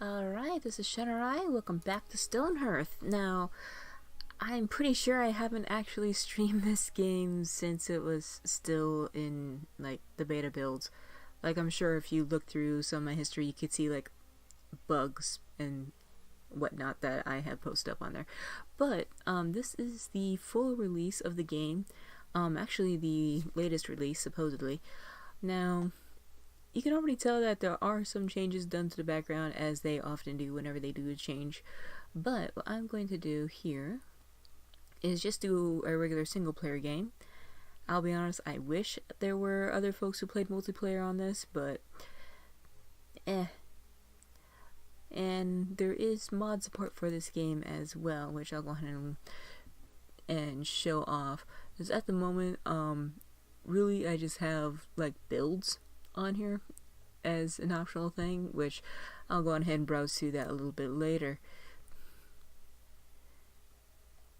Alright, this is Shenorai. Welcome back to Stonehearth. Now, I'm pretty sure I haven't actually streamed this game since it was still in, like, the beta builds. Like, I'm sure if you look through some of my history, you could see, like, bugs and whatnot that I have posted up on there. But, this is the full release of the game. Actually, the latest release, supposedly. Now, you can already tell that there are some changes done to the background, as they often do whenever they do a change. But what I'm going to do here is just do a regular single player game. I'll be honest, I wish there were other folks who played multiplayer on this, but And there is mod support for this game as well, which I'll go ahead and show off. Because at the moment, really I just have like builds on here as an optional thing, which I'll go ahead and browse through that a little bit later.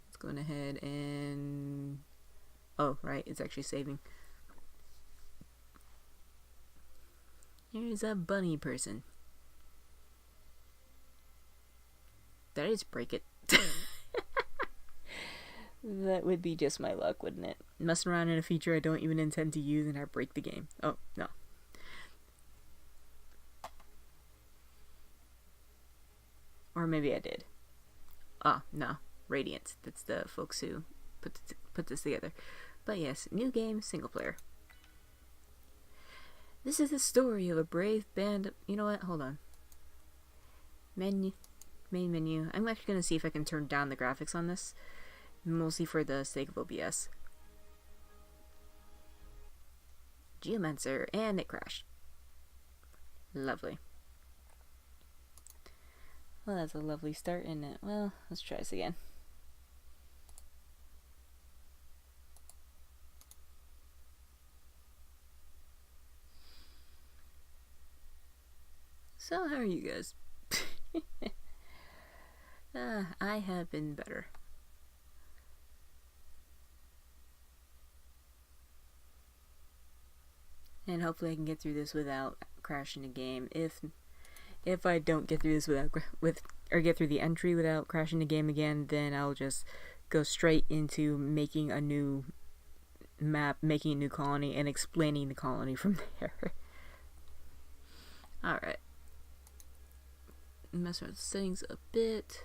Let's go ahead and... oh, right, it's actually saving. Here's a bunny person. Did I just break it? That would be just my luck, wouldn't it? Messing around in a feature I don't even intend to use and I break the game. Oh, no. Or maybe I did. Ah, no. Radiant. That's the folks who put this together. But yes, new game, single player. This is the story of a brave band of... you know what? Hold on. Main menu. I'm actually going to see if I can turn down the graphics on this. Mostly for the sake of OBS. Geomancer, and it crashed. Lovely. Well, that's a lovely start, isn't it? Well, let's try this again. So, how are you guys? I have been better. And hopefully I can get through this without crashing the game. If I don't get through this get through the entry without crashing the game again, then I'll just go straight into making a new map, making a new colony, and explaining the colony from there. Alright. Mess around with the settings a bit.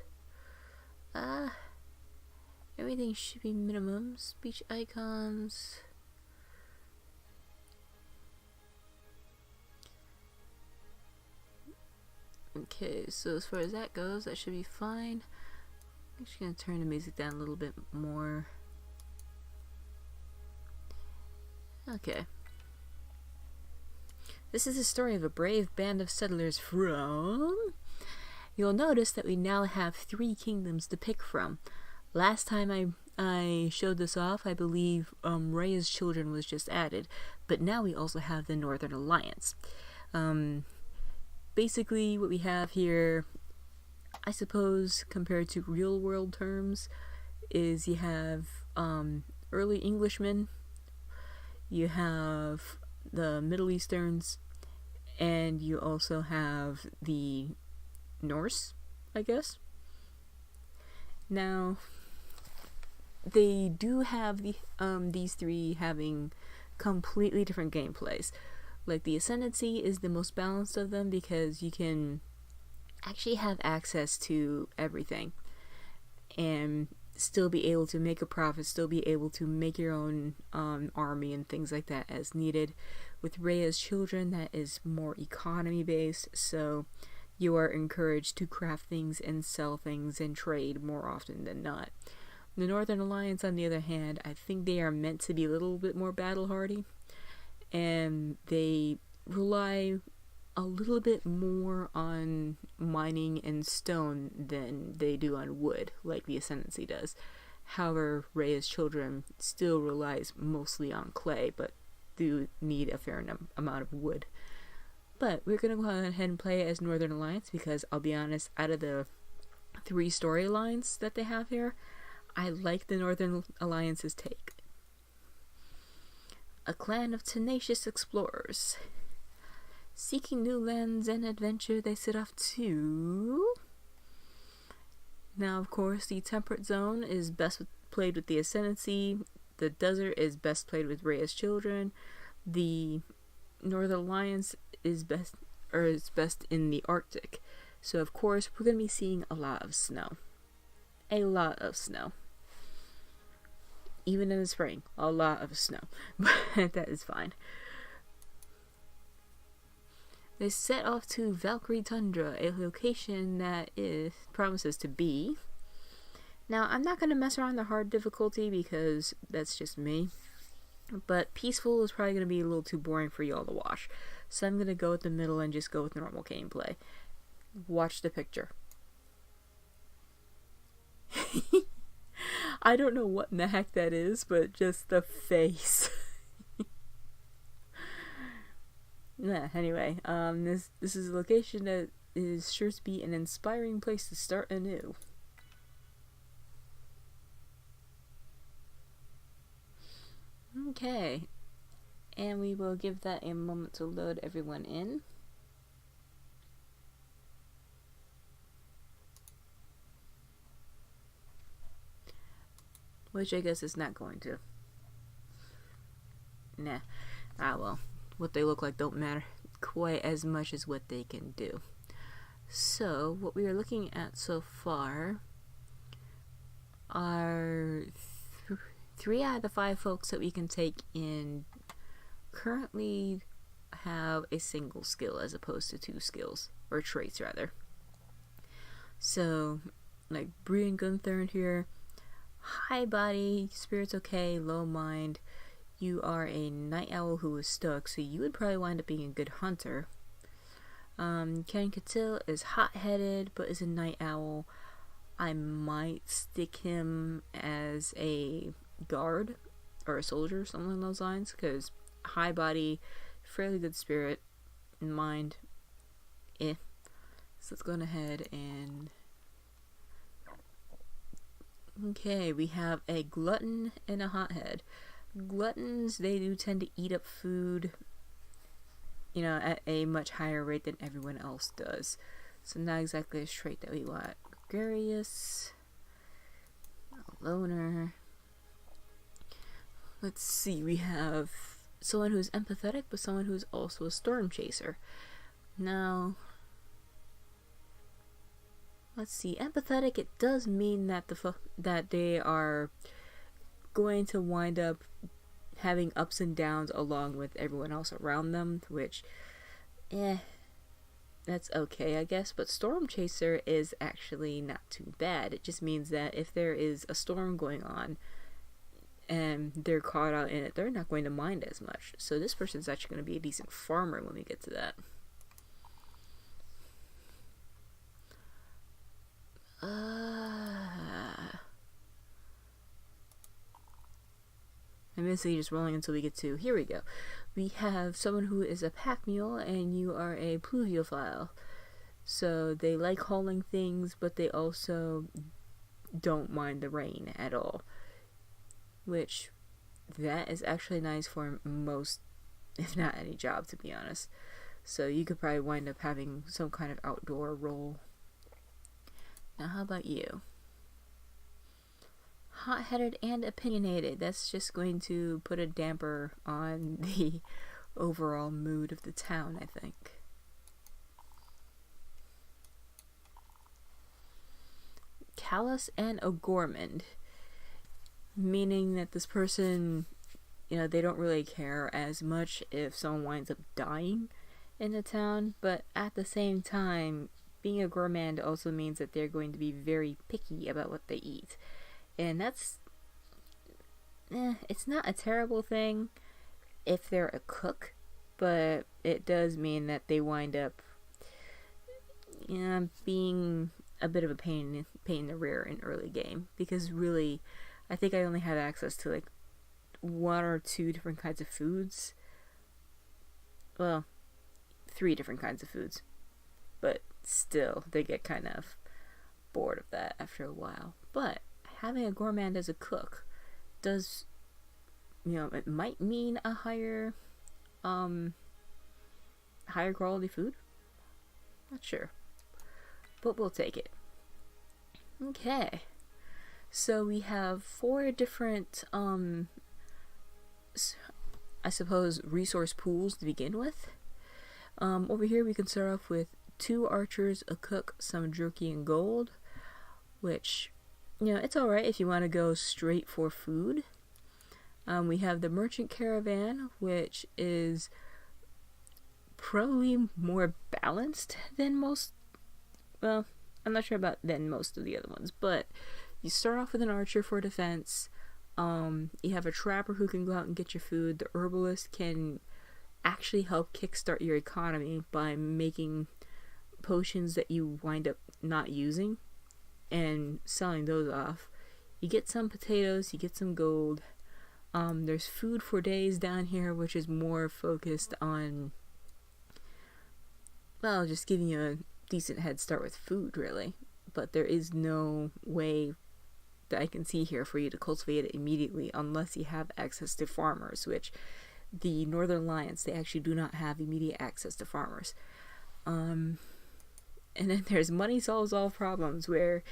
Everything should be minimum. Speech icons. Okay, so as far as that goes, that should be fine. I'm just gonna turn the music down a little bit more. Okay. This is the story of a brave band of settlers from... You'll notice that we now have 3 kingdoms to pick from. Last time I showed this off, I believe Rhea's Children was just added, but now we also have the Northern Alliance. Basically, what we have here, I suppose, compared to real world terms, is you have early Englishmen, you have the Middle Easterns, and you also have the Norse, I guess. Now, they do have these 3 having completely different gameplays. Like, the Ascendancy is the most balanced of them because you can actually have access to everything and still be able to make a profit, still be able to make your own army and things like that as needed. With Rhea's Children, that is more economy based, so you are encouraged to craft things and sell things and trade more often than not. The Northern Alliance, on the other hand, I think they are meant to be a little bit more battle hardy, and they rely a little bit more on mining and stone than they do on wood, like the Ascendancy does. However, Rhea's Children still relies mostly on clay, but do need a fair amount of wood. But we're going to go ahead and play as Northern Alliance because, I'll be honest, out of the 3 storylines that they have here, I like the Northern Alliance's take. A clan of tenacious explorers. Seeking new lands and adventure, they set off to... Now, of course, the temperate zone is best played with the Ascendancy. The desert is best played with Rhea's children. The Northern Alliance is best in the Arctic. So, of course, we're going to be seeing a lot of snow. A lot of snow. Even in the spring, a lot of snow. But that is fine. They set off to Valkyrie Tundra, a location that promises to be... Now, I'm not going to mess around the hard difficulty because that's just me. But peaceful is probably going to be a little too boring for y'all to watch. So I'm going to go with the middle and just go with normal gameplay. Watch the picture. I don't know what in the heck that is, but just the face. Yeah, anyway, this is a location that is sure to be an inspiring place to start anew. Okay, and we will give that a moment to load everyone in. Which I guess is not going to. Nah. Ah well. What they look like don't matter quite as much as what they can do. So, what we are looking at so far are 3 out of the 5 folks that we can take in currently have a single skill as opposed to 2 skills, or traits rather. So, like Bree and Gunther here, high body, spirit's okay, low mind. You are a night owl who is stuck, so you would probably wind up being a good hunter. Ken Catil is hot-headed, but is a night owl. I might stick him as a guard or a soldier, something along those lines, because high body, fairly good spirit, and mind. So let's go ahead and... Okay, we have a glutton and a hothead. Gluttons, they do tend to eat up food, at a much higher rate than everyone else does. So not exactly a trait that we want. Gregarious, a loner. Let's see, we have someone who's empathetic, but someone who's also a storm chaser. Now, let's see, empathetic, it does mean that that they are going to wind up having ups and downs along with everyone else around them, which, that's okay, I guess. But Storm Chaser is actually not too bad. It just means that if there is a storm going on and they're caught out in it, they're not going to mind as much. So this person's actually going to be a decent farmer when we get to that. I'm basically just rolling until we get to, here we go. We have someone who is a pack mule, and you are a pluviophile. So they like hauling things, but they also don't mind the rain at all. Which, that is actually nice for most, if not any job, to be honest. So you could probably wind up having some kind of outdoor role. Now how about you? Hot-headed and opinionated. That's just going to put a damper on the overall mood of the town, I think. Callous and a gourmand. Meaning that this person, they don't really care as much if someone winds up dying in the town, but at the same time, being a gourmand also means that they're going to be very picky about what they eat. And that's, it's not a terrible thing if they're a cook, but it does mean that they wind up, being a bit of a pain in the rear in early game. Because really, I think I only have access to like 1 or 2 different kinds of foods. Well, 3 different kinds of foods. But still, they get kind of bored of that after a while. But having a gourmand as a cook does, it might mean a higher higher quality food? Not sure. But we'll take it. Okay. So we have 4 different, I suppose, resource pools to begin with. Over here we can start off with 2 archers, a cook, some jerky, and gold. Which, you know, it's alright if you want to go straight for food. We have the merchant caravan, which is probably more balanced than most. Well, I'm not sure about than most of the other ones, but you start off with an archer for defense. You have a trapper who can go out and get your food. The herbalist can actually help kickstart your economy by making potions that you wind up not using and selling those off. You get some potatoes, you get some gold. There's food for days down here, which is more focused on, well, just giving you a decent head start with food, really. But there is no way that I can see here for you to cultivate it immediately unless you have access to farmers, which the Northern Alliance, they actually do not have immediate access to farmers. And then there's money solves all problems, where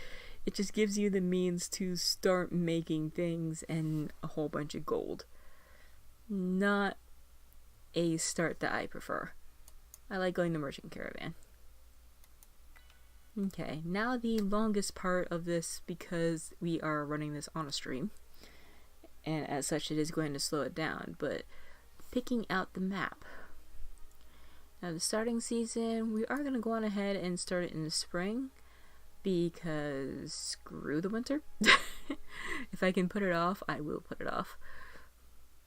it just gives you the means to start making things and a whole bunch of gold. Not a start that I prefer. I like going to merchant caravan. Okay, now the longest part of this, because we are running this on a stream, and as such it is going to slow it down, but picking out the map. Now the starting season, we are going to go on ahead and start it in the spring, because screw the winter. If I can put it off, I will put it off.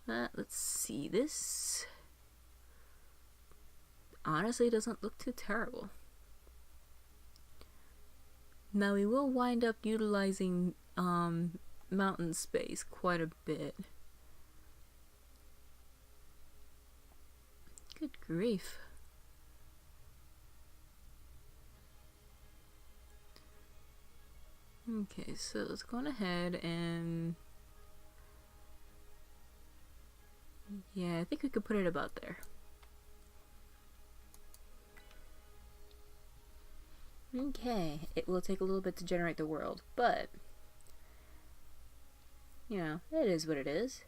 Let's see, this honestly doesn't look too terrible. Now we will wind up utilizing mountain space quite a bit. Good grief. Okay, so let's go on ahead and... yeah, I think we could put it about there. Okay, it will take a little bit to generate the world, but, you know, it is what it is.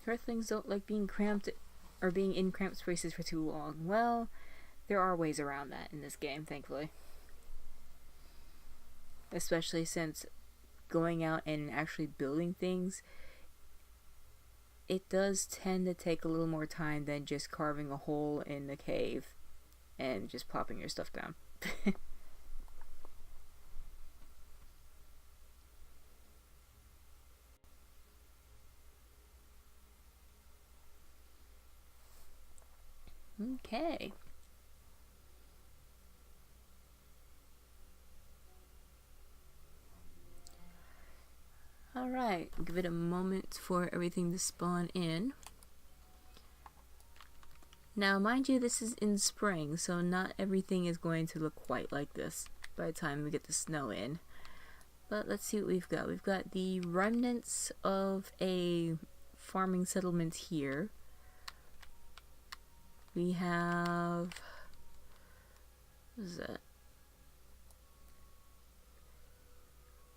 Earthlings don't like being cramped or being in cramped spaces for too long. Well, there are ways around that in this game, thankfully. Especially since going out and actually building things, it does tend to take a little more time than just carving a hole in the cave and just plopping your stuff down. Okay. Alright, give it a moment for everything to spawn in. Now, mind you, this is in spring, so not everything is going to look quite like this by the time we get the snow in. But let's see what we've got. We've got the remnants of a farming settlement here. We have... what is that?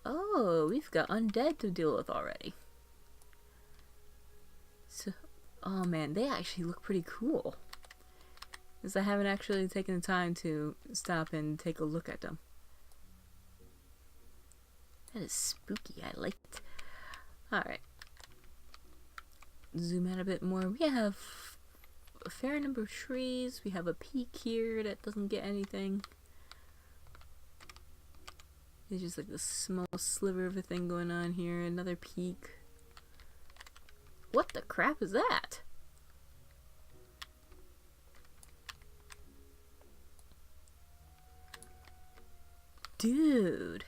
Oh, we've got undead to deal with already. So, oh man, they actually look pretty cool. Because I haven't actually taken the time to stop and take a look at them. That is spooky. I like it. Alright. Zoom out a bit more. We have a fair number of trees. We have a peak here that doesn't get anything. There's just like a small sliver of a thing going on here. Another peak. What the crap is that? Dude.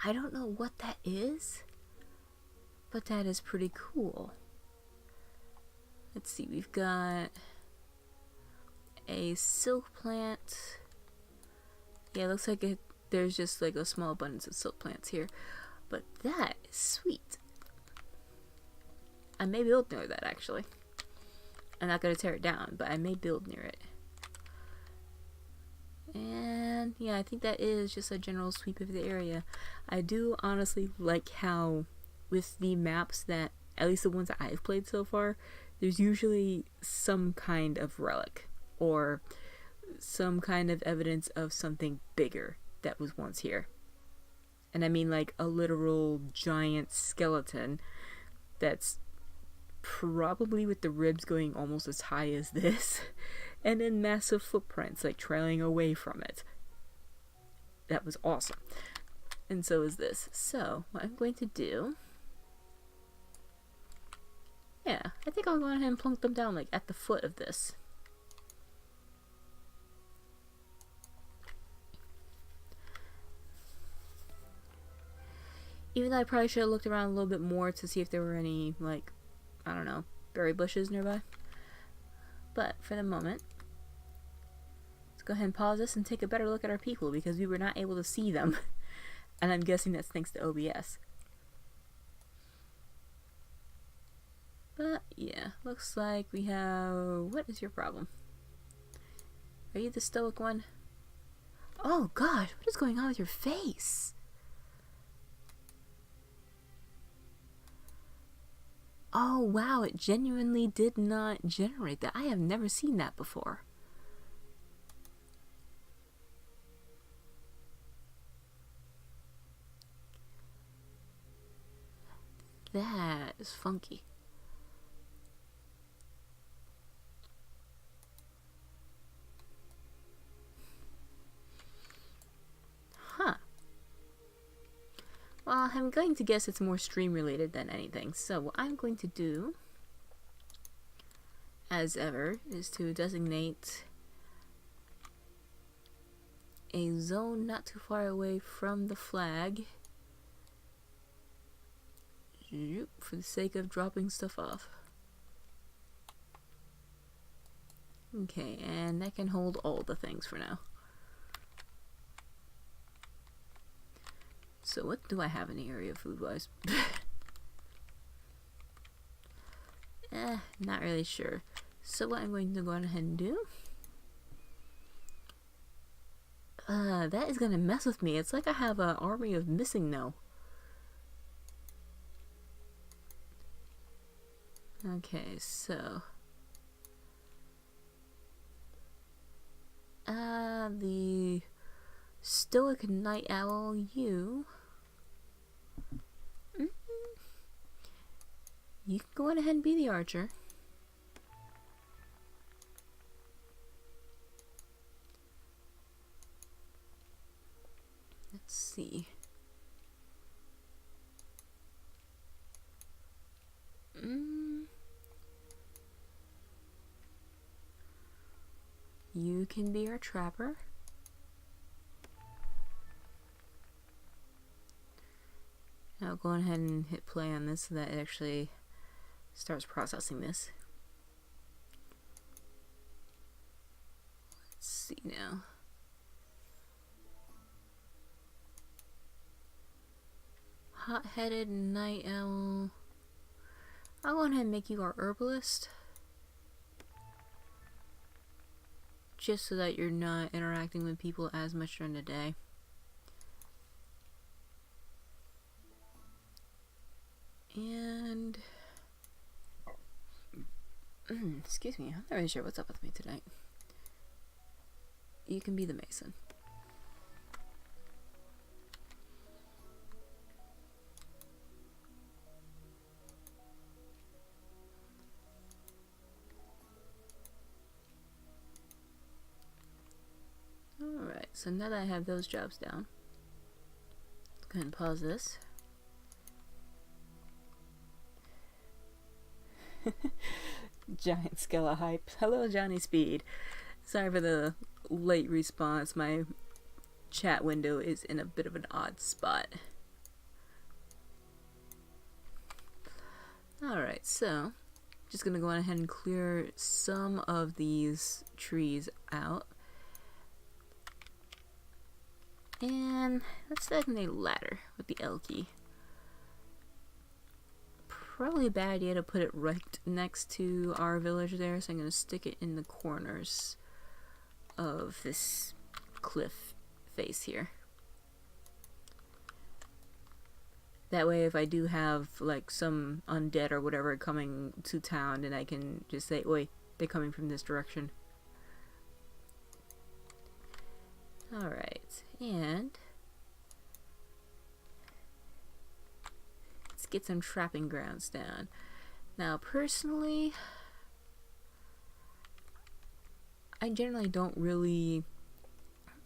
I don't know what that is, but that is pretty cool. Let's see, we've got a silk plant. Yeah, it looks like there's just like a small abundance of silk plants here, but that is sweet. I may build near that actually. I'm not gonna tear it down, but I may build near it. And yeah, I think that is just a general sweep of the area. I do honestly like how with the maps that, at least the ones that I've played so far, there's usually some kind of relic or some kind of evidence of something bigger that was once here. And I mean like a literal giant skeleton that's probably with the ribs going almost as high as this, and then massive footprints like trailing away from it. That was awesome. And so is this. So what I'm going to do, yeah, I think I'll go ahead and plunk them down like at the foot of this. Even though I probably should have looked around a little bit more to see if there were any, like, I don't know, berry bushes nearby. But for the moment, let's go ahead and pause this and take a better look at our people because we were not able to see them. And I'm guessing that's thanks to OBS. But yeah, looks like we have... What is your problem? Are you the stoic one? Oh gosh, what is going on with your face? Oh wow, it genuinely did not generate that. I have never seen that before. That is funky. Huh. Well, I'm going to guess it's more stream related than anything. So what I'm going to do, as ever, is to designate a zone not too far away from the flag for the sake of dropping stuff off. Okay, and that can hold all the things for now. So what do I have in the area food-wise? Not really sure. So what I'm going to go ahead and do... that is gonna mess with me. It's like I have an army of missing now. Okay, so... the stoic night owl, you... You can go on ahead and be the archer. Let's see. You can be our trapper. I'll go ahead and hit play on this so that it actually starts processing this. Let's see now. Hot-headed night owl. I'll go ahead and make you our herbalist. Just so that you're not interacting with people as much during the day. And excuse me, I'm not really sure what's up with me tonight. You can be the mason. Alright, so now that I have those jobs down, let's go ahead and pause this. Giant Skella hype. Hello, Johnny Speed. Sorry for the late response. My chat window is in a bit of an odd spot. Alright, so just gonna go on ahead and clear some of these trees out. And let's designate a ladder with the L key. probably a bad idea to put it right next to our village there, so I'm going to stick it in the corners of this cliff face here. That way, if I do have like some undead or whatever coming to town, then I can just say, oi, they're coming from this direction. Alright, and let's get some trapping grounds down. Now, personally, I generally don't really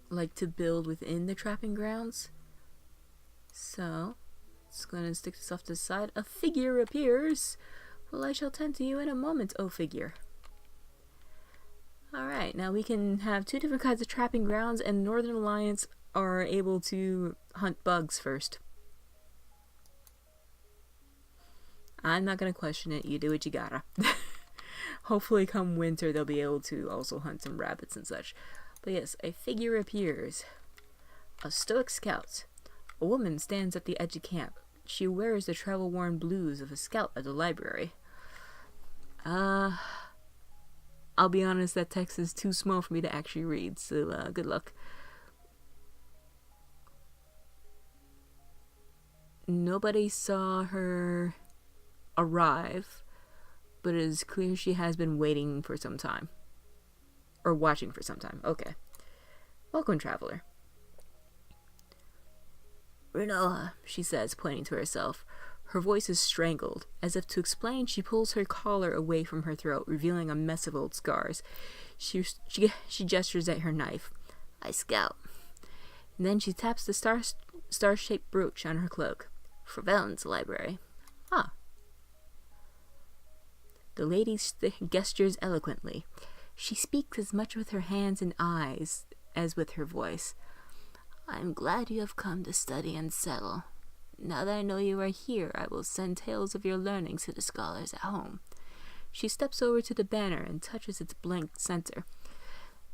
like to build within the trapping grounds. So, it's going to stick this off to the side. A figure appears. Well, I shall tend to you in a moment, oh figure. Alright, now we can have two different kinds of trapping grounds, and Northern Alliance are able to hunt bugs first. I'm not going to question it. You do what you gotta. Hopefully come winter they'll be able to also hunt some rabbits and such. But yes, a figure appears. A stoic scout. A woman stands at the edge of camp. She wears the travel-worn blues of a scout at the library. I'll be honest, that text is too small for me to actually read, so good luck. Nobody saw her arrive, but it is clear she has been waiting for some time. Or watching for some time. Okay. Welcome, traveler. Renoa, she says, pointing to herself. Her voice is strangled. As if to explain, she pulls her collar away from her throat, revealing a mess of old scars. She gestures at her knife. I scout. And then she taps the star-shaped brooch on her cloak. For Valen's library. Ah. The lady gestures eloquently. She speaks as much with her hands and eyes as with her voice. I am glad you have come to study and settle. Now that I know you are here, I will send tales of your learnings to the scholars at home. She steps over to the banner and touches its blank center.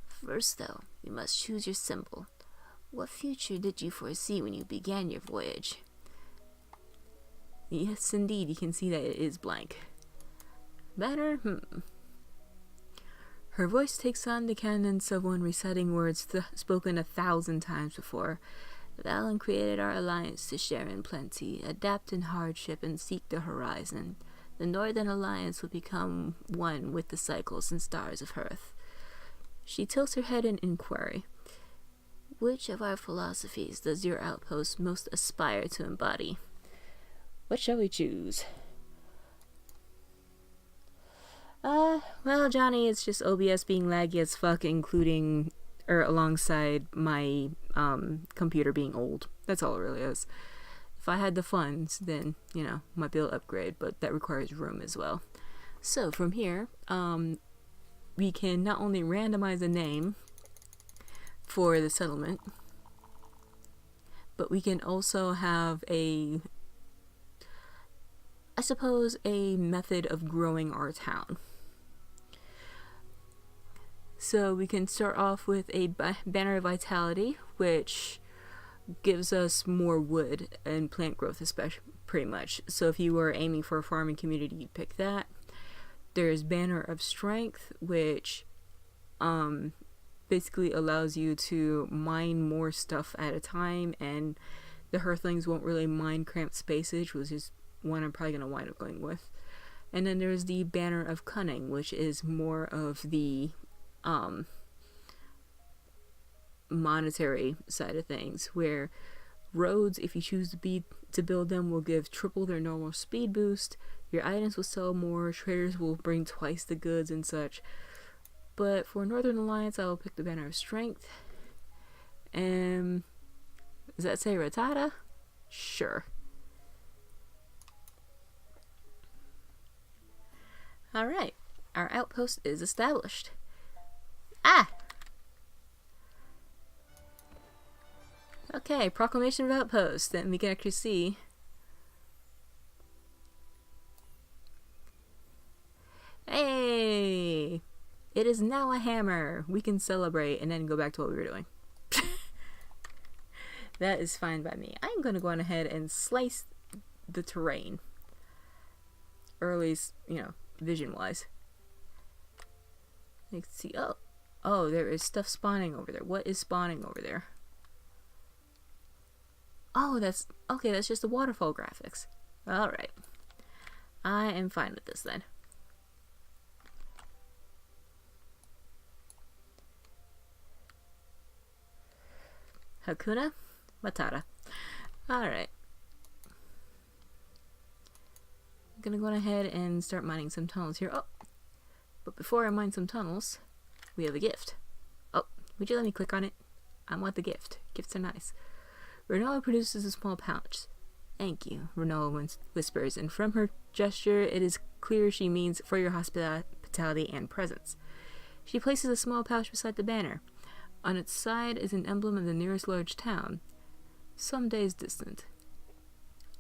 First, though, you must choose your symbol. What future did you foresee when you began your voyage? Yes, indeed, you can see that it is blank. Banner? Her voice takes on the cadence of one reciting words spoken 1,000 times before. Valen created our alliance to share in plenty, adapt in hardship, and seek the horizon. The Northern Alliance will become one with the cycles and stars of Earth. She tilts her head in inquiry. Which of our philosophies does your outpost most aspire to embody? What shall we choose? Well, Johnny, it's just OBS being laggy as fuck, alongside my computer being old. That's all it really is. If I had the funds, then, might be able to upgrade, but that requires room as well. So from here, we can not only randomize a name for the settlement, but we can also have a method of growing our town. So we can start off with a banner of vitality, which gives us more wood and plant growth, especially, pretty much. So if you were aiming for a farming community, you'd pick that. There's banner of strength, which basically allows you to mine more stuff at a time, and the Hearthlings won't really mine cramped spaces, which is one I'm probably going to wind up going with. And then there's the banner of cunning, which is more of the monetary side of things, where roads, if you choose to build them, will give triple their normal speed boost. Your items will sell more, traders will bring twice the goods and such. But for Northern Alliance, I will pick the banner of strength. And does that say Rattata? Sure. Alright, our outpost is established. Okay, proclamation of outpost. Then we can actually see. Hey! It is now a hammer. We can celebrate and then go back to what we were doing. That is fine by me. I'm going to go on ahead and slice the terrain. or at least, vision wise. You can see, oh, there is stuff spawning over there. What is spawning over there? Oh, that's just the waterfall graphics. Alright. I am fine with this then. Hakuna Matata. Alright. I'm gonna go ahead and start mining some tunnels here. Oh! But before I mine some tunnels, we have a gift. Oh, would you let me click on it? I want the gift. Gifts are nice. Renoa produces a small pouch. Thank you, Renoa whispers, and from her gesture it is clear she means for your hospitality and presence. She places a small pouch beside the banner. On its side is an emblem of the nearest large town, some days distant.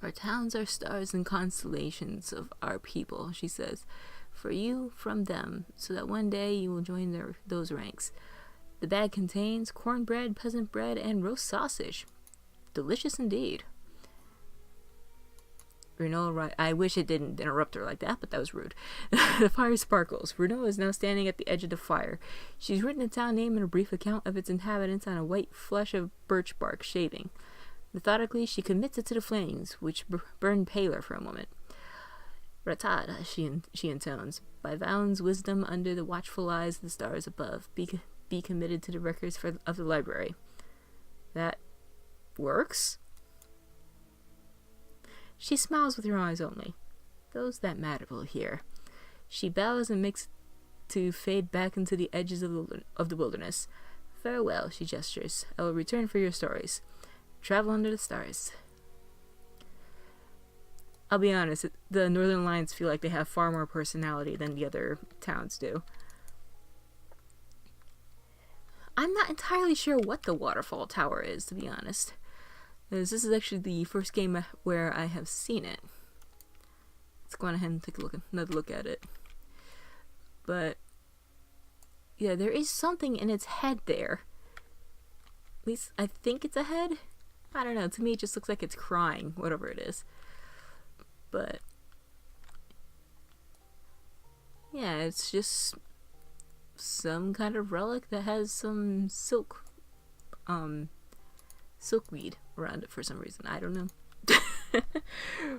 Our towns are stars and constellations of our people, she says. For you, from them, so that one day you will join those ranks. The bag contains cornbread, peasant bread, and roast sausage. Delicious indeed. Renault, I wish it didn't interrupt her like that, but that was rude. The fire sparkles. Renault is now standing at the edge of the fire. She's written the town name and a brief account of its inhabitants on a white flesh of birch bark shaving. Methodically, she commits it to the flames, which burn paler for a moment. Ratada, she intones. By Valen's wisdom, under the watchful eyes of the stars above, be committed to the records of the library. That works? She smiles with her eyes only. Those that matter will hear. She bows and makes to fade back into the edges of the wilderness. Farewell, she gestures. I will return for your stories. Travel under the stars. I'll be honest, the Northern Alliance feel like they have far more personality than the other towns do. I'm not entirely sure what the Waterfall Tower is, to be honest. This is actually the first game where I have seen it. Let's go on ahead and take another look at it. But yeah, there is something in its head there. At least I think it's a head. I don't know. To me, it just looks like it's crying, whatever it is. But yeah, it's just some kind of relic that has some silkweed around it for some reason. I don't know.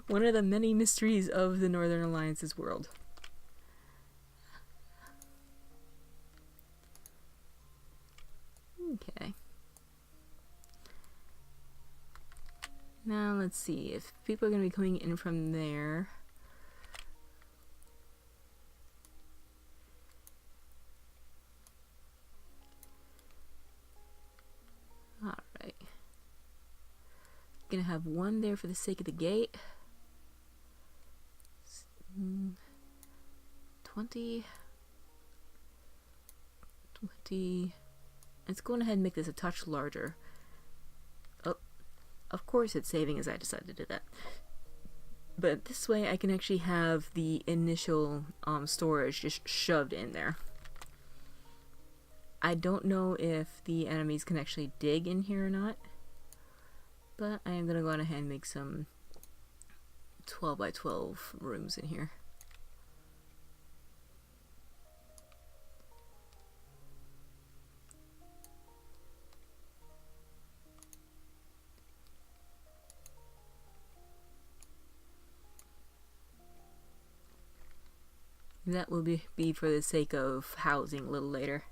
One of the many mysteries of the Northern Alliance's world. Okay. Now let's see if people are going to be coming in from there. Alright. Gonna have one there for the sake of the gate. 20. Let's go ahead and make this a touch larger. Of course it's saving as I decided to do that. But this way I can actually have the initial storage just shoved in there. I don't know if the enemies can actually dig in here or not. But I am going to go ahead and make some 12 by 12 rooms in here. That will be for the sake of housing a little later.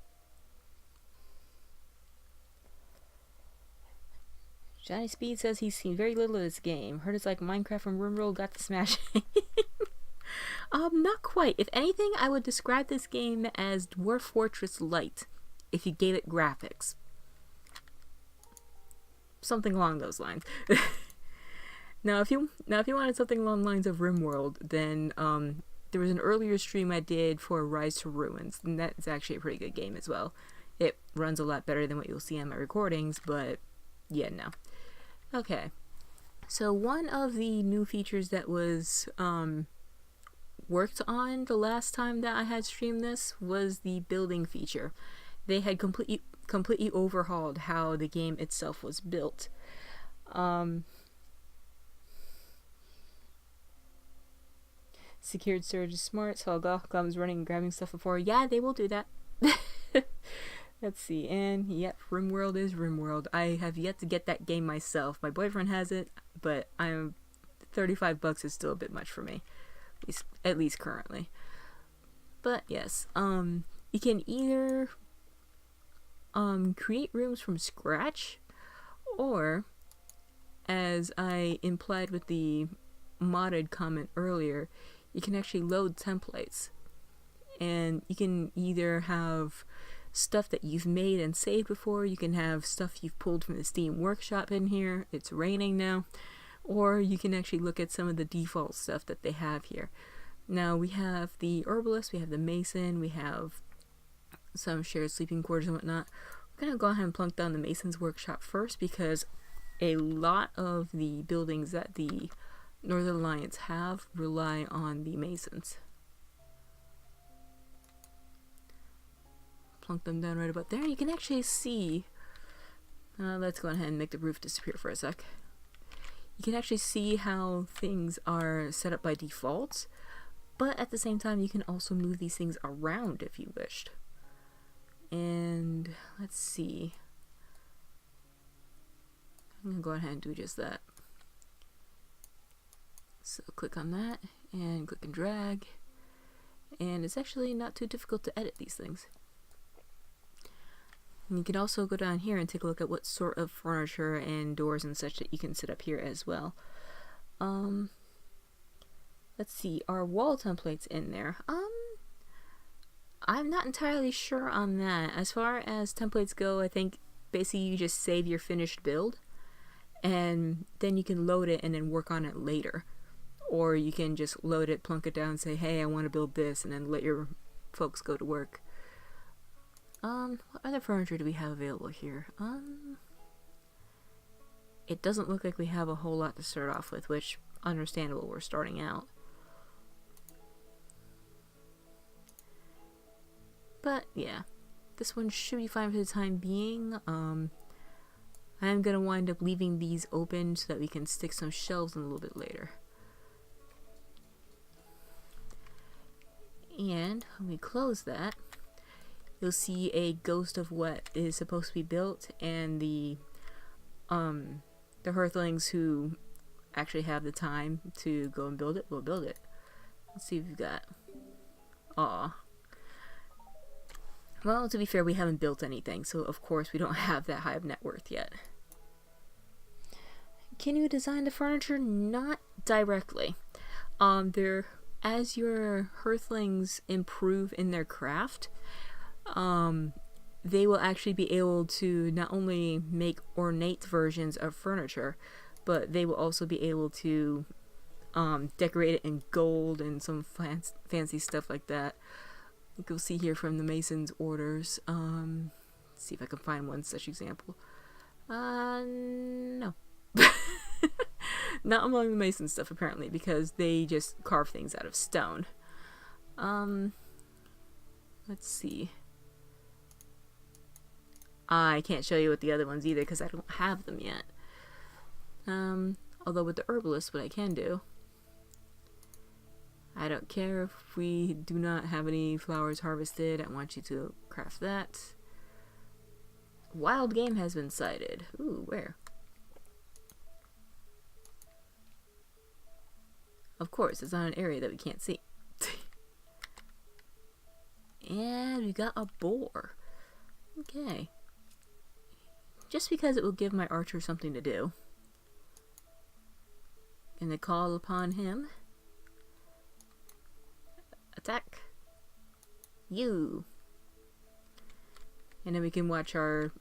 Johnny Speed says he's seen very little of this game. Heard it's like Minecraft and RimWorld got the smashing. Not quite. If anything, I would describe this game as Dwarf Fortress Lite, if you gave it graphics. Something along those lines. Now, if you wanted something along the lines of RimWorld, then there was an earlier stream I did for Rise to Ruins, and that's actually a pretty good game as well. It runs a lot better than what you'll see on my recordings, but yeah, no. Okay, so one of the new features that was worked on the last time that I had streamed this was the building feature. They had completely overhauled how the game itself was built. Secured storage is smart, so I'll comes running and grabbing stuff before. Yeah, they will do that. Let's see, and yep, RimWorld is RimWorld. I have yet to get that game myself. My boyfriend has it, but I'm $35 is still a bit much for me, at least currently. But yes, you can either create rooms from scratch, or as I implied with the modded comment earlier, you can actually load templates, and you can either have stuff that you've made and saved before, you can have stuff you've pulled from the Steam Workshop in here. It's raining now. Or you can actually look at some of the default stuff that they have here. Now we have the Herbalist, we have the Mason, we have some shared sleeping quarters and whatnot. We're gonna go ahead and plunk down the Mason's Workshop first, because a lot of the buildings that the Northern Alliance have rely on the Masons. Plunk them down right about there. You can actually see, let's go ahead and make the roof disappear for a sec. You can actually see how things are set up by default, but at the same time you can also move these things around if you wished. And let's see, I'm gonna go ahead and do just that. So click on that and click and drag, and it's actually not too difficult to edit these things. And you can also go down here and take a look at what sort of furniture and doors and such that you can set up here as well. Let's see, are wall templates in there? I'm not entirely sure on that. As far as templates go, I think basically you just save your finished build, and then you can load it and then work on it later. Or you can just load it, plunk it down, and say, hey, I want to build this, and then let your folks go to work. What other furniture do we have available here? It doesn't look like we have a whole lot to start off with, which, understandable, we're starting out. But, yeah. This one should be fine for the time being. I'm gonna wind up leaving these open so that we can stick some shelves in a little bit later. And when we close that, you'll see a ghost of what is supposed to be built, and the Hearthlings who actually have the time to go and build it will build it. Let's see what we've got. Aw. Well, to be fair, we haven't built anything, so of course we don't have that high of net worth yet. Can you design the furniture? Not directly. As your Hearthlings improve in their craft, they will actually be able to not only make ornate versions of furniture, but they will also be able to decorate it in gold and some fancy stuff like that. You'll see here from the Mason's orders. Let's see if I can find one such example. No. Not among the Mason stuff, apparently, because they just carve things out of stone. Let's see. I can't show you with the other ones either because I don't have them yet. Although with the Herbalist, what I can do, I don't care if we do not have any flowers harvested. I want you to craft that. Wild game has been sighted. Ooh, where? Of course, it's on an area that we can't see. And we got a boar. Okay. Just because it will give my archer something to do. Gonna call upon him. Attack. You. And then we can watch our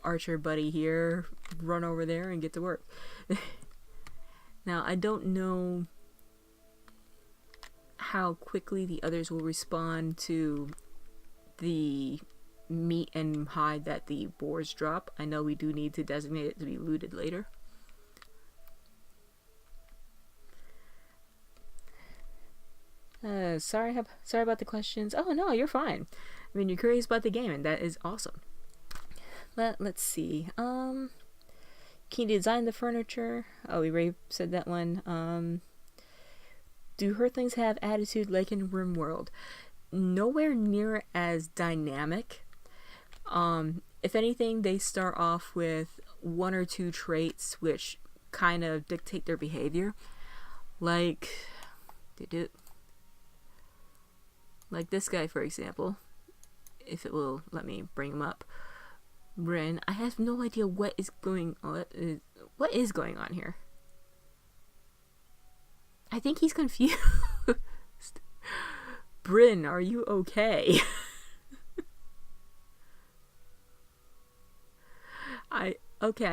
archer buddy here run over there and get to work. Now, I don't know how quickly the others will respond to the meat and hide that the boars drop. I know we do need to designate it to be looted later. Sorry about the questions. Oh no, you're fine. I mean, you're curious about the game, and that is awesome. Let's see. Can you design the furniture? Oh, we already said that one. Do Earthlings have attitude like in RimWorld? Nowhere near as dynamic. If anything, they start off with one or two traits which kind of dictate their behavior. Like this guy, for example. If it will let me bring him up. Bryn, I have no idea what is going on here. I think he's confused. Bryn, are you okay? I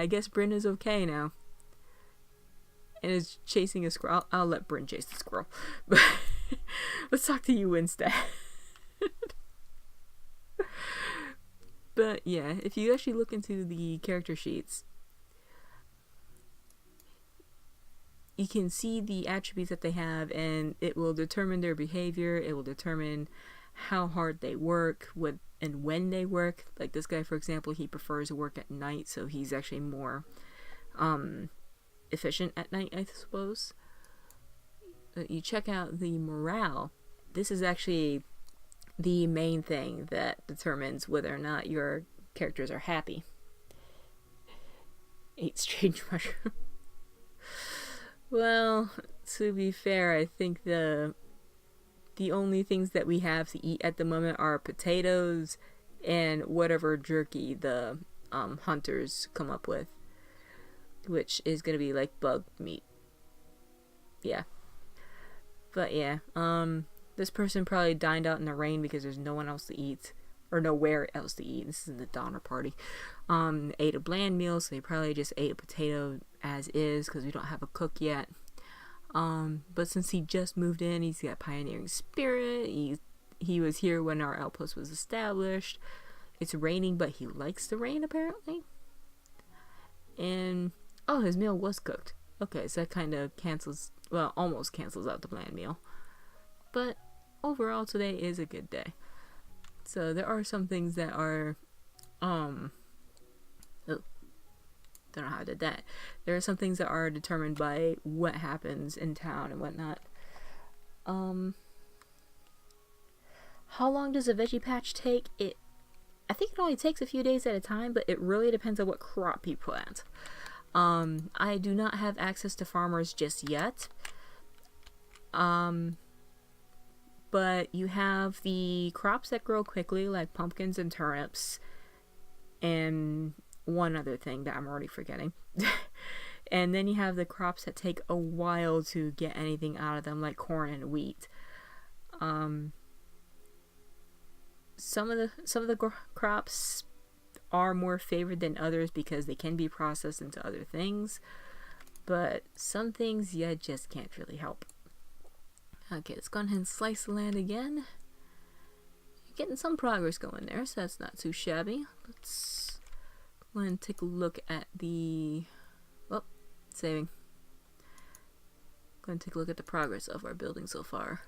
guess Bryn is okay now. And is chasing a squirrel. I'll let Bryn chase the squirrel. But let's talk to you instead. But yeah, if you actually look into the character sheets, you can see the attributes that they have, and it will determine their behavior. It will determine how hard they work, and when they work. Like this guy, for example, he prefers to work at night, so he's actually more efficient at night, I suppose. You check out the morale. This is actually the main thing that determines whether or not your characters are happy. 8 strange mushroom. Well, to be fair, I think the only things that we have to eat at the moment are potatoes and whatever jerky the hunters come up with, which is gonna be like bug meat. Yeah. But yeah, this person probably dined out in the rain because there's no one else to eat, or nowhere else to eat. This is the Donner Party. Ate a bland meal, so they probably just ate a potato as is because we don't have a cook yet. But since he just moved in, he's got pioneering spirit. He was here when our outpost was established. It's raining, but he likes the rain apparently. And his meal was cooked. Okay, so that kind of almost cancels out the bland meal. But overall, today is a good day. So there are some things that are, don't know how I did that. There are some things that are determined by what happens in town and whatnot. How long does a veggie patch take? I think it only takes a few days at a time, but it really depends on what crop you plant. I do not have access to farmers just yet. But you have the crops that grow quickly, like pumpkins and turnips, and one other thing that I'm already forgetting. And then you have the crops that take a while to get anything out of them, like corn and wheat. Some of the crops are more favored than others because they can be processed into other things, but some things you just can't really help. Okay, let's go ahead and slice the land again. You're getting some progress going there, so that's not too shabby. Let's go ahead and take a look at the... saving. Go ahead and take a look at the progress of our building so far.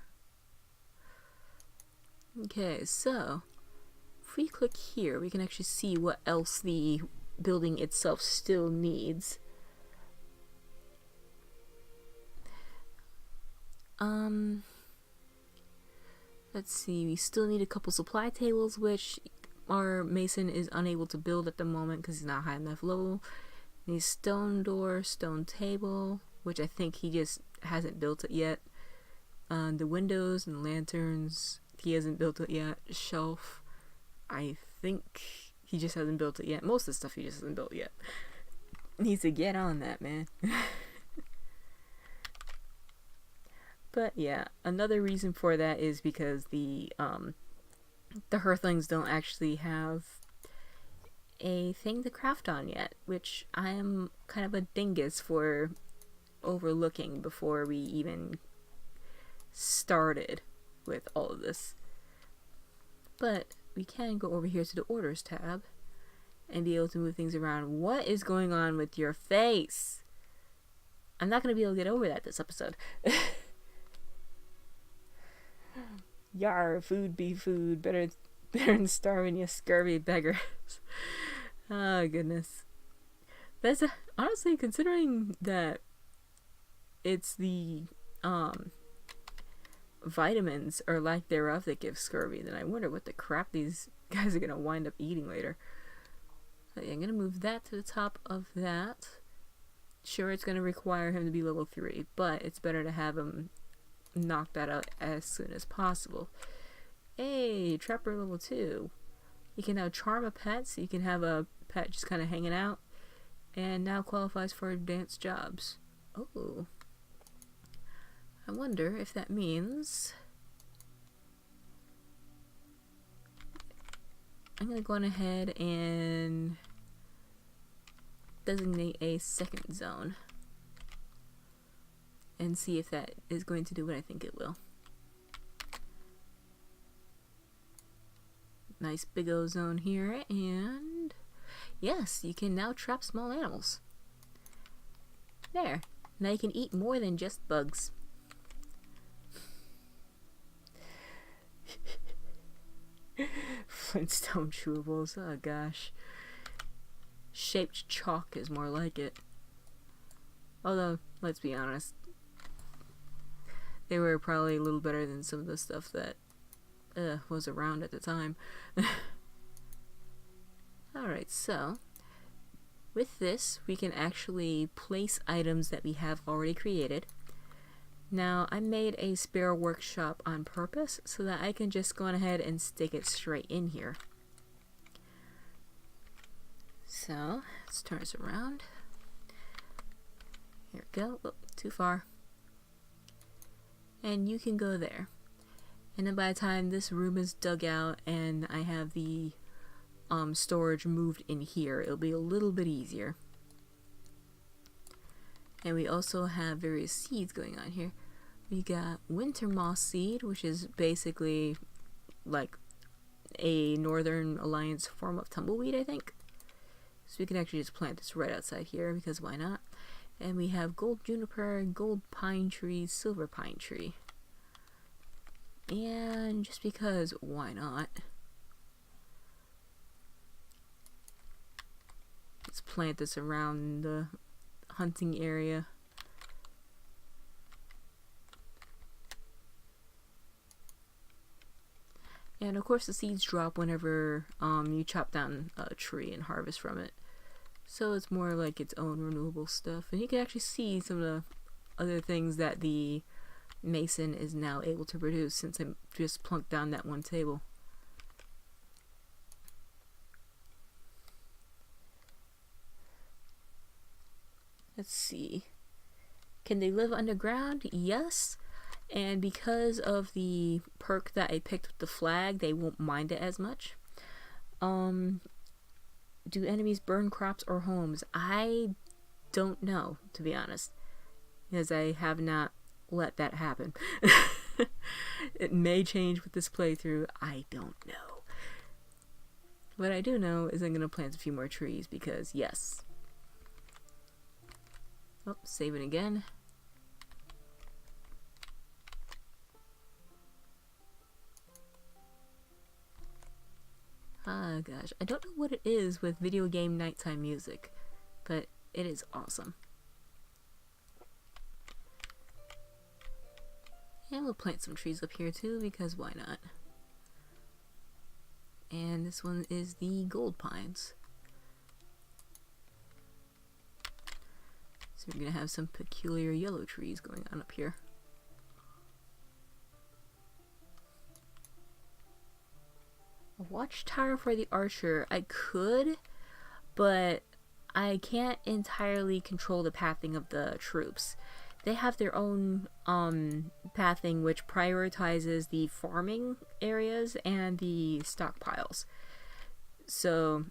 Okay, so if we click here, we can actually see what else the building itself still needs. Let's see, we still need a couple supply tables, which our mason is unable to build at the moment because he's not high enough level. Need stone door, stone table, which I think he just hasn't built it yet. The windows and lanterns, he hasn't built it yet. Shelf, I think he just hasn't built it yet. Most of the stuff he just hasn't built yet. Needs to get on that, man. But yeah, another reason for that is because the Earthlings don't actually have a thing to craft on yet, which I am kind of a dingus for overlooking before we even started with all of this. But we can go over here to the orders tab and be able to move things around. What is going on with your face? I'm not going to be able to get over that this episode. Yar, food be food, better than starving, you scurvy beggars. Oh goodness. That's honestly, considering that it's the vitamins or lack thereof that give scurvy, then I wonder what the crap these guys are gonna wind up eating later. But yeah, I'm gonna move that to the top of that. Sure, it's gonna require him to be level 3, but it's better to have him knock that out as soon as possible. Hey, Trapper level 2. You can now charm a pet, so you can have a pet just kind of hanging out, and now qualifies for advanced jobs. Oh. I wonder if that means I'm going to go on ahead and designate a second zone and see if that is going to do what I think it will. Nice big O zone here, and yes, you can now trap small animals. There. Now you can eat more than just bugs. Flintstone chewables, oh gosh. Shaped chalk is more like it. Although, let's be honest, they were probably a little better than some of the stuff that was around at the time. Alright, so with this we can actually place items that we have already created. Now, I made a spare workshop on purpose so that I can just go on ahead and stick it straight in here. So, let's turn this around. Here we go. Oh, too far. And you can go there. And then by the time this room is dug out and I have the storage moved in here, it'll be a little bit easier. And we also have various seeds going on here. We got winter moss seed, which is basically like a Northern Alliance form of tumbleweed, I think. So we can actually just plant this right outside here, because why not? And we have gold juniper, gold pine tree, silver pine tree. And just because, why not? Let's plant this around the hunting area. And of course the seeds drop whenever you chop down a tree and harvest from it. So it's more like its own renewable stuff. And you can actually see some of the other things that the mason is now able to produce since I just plunked down that one table. Let's see. Can they live underground? Yes. And because of the perk that I picked with the flag, they won't mind it as much. Do enemies burn crops or homes? I don't know, to be honest, because I have not let that happen. It may change with this playthrough. I don't know. What I do know is I'm going to plant a few more trees because, yes. Oh, saving again. Ah, gosh. I don't know what it is with video game nighttime music, but it is awesome. And we'll plant some trees up here too, because why not? And this one is the gold pines. So we're going to have some peculiar yellow trees going on up here. A watchtower for the archer. I could, but I can't entirely control the pathing of the troops. They have their own pathing which prioritizes the farming areas and the stockpiles. So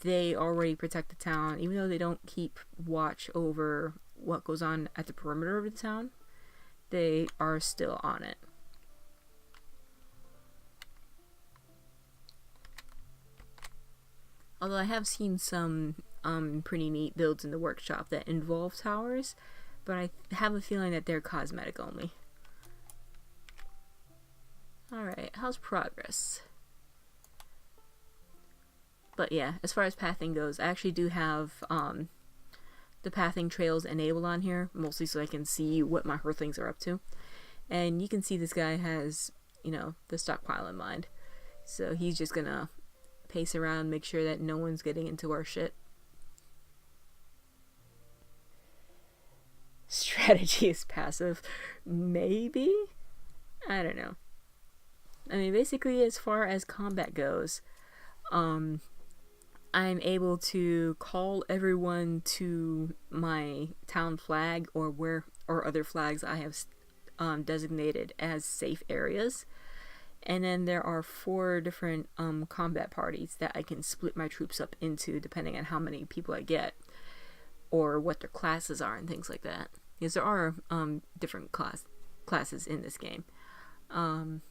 they already protect the town, even though they don't keep watch over what goes on at the perimeter of the town. They are still on it. Although I have seen some pretty neat builds in the workshop that involve towers, but I have a feeling that they're cosmetic only. Alright, how's progress? But yeah, as far as pathing goes, I actually do have the pathing trails enabled on here, mostly so I can see what my Earthlings are up to. And you can see this guy has, you know, the stockpile in mind. So he's just gonna pace around, make sure that no one's getting into our shit. Strategy is passive. Maybe? I don't know. I mean, basically, as far as combat goes, I'm able to call everyone to my town flag or other flags I have designated as safe areas. And then there are 4 different combat parties that I can split my troops up into depending on how many people I get or what their classes are and things like that. Because there are different classes in this game. And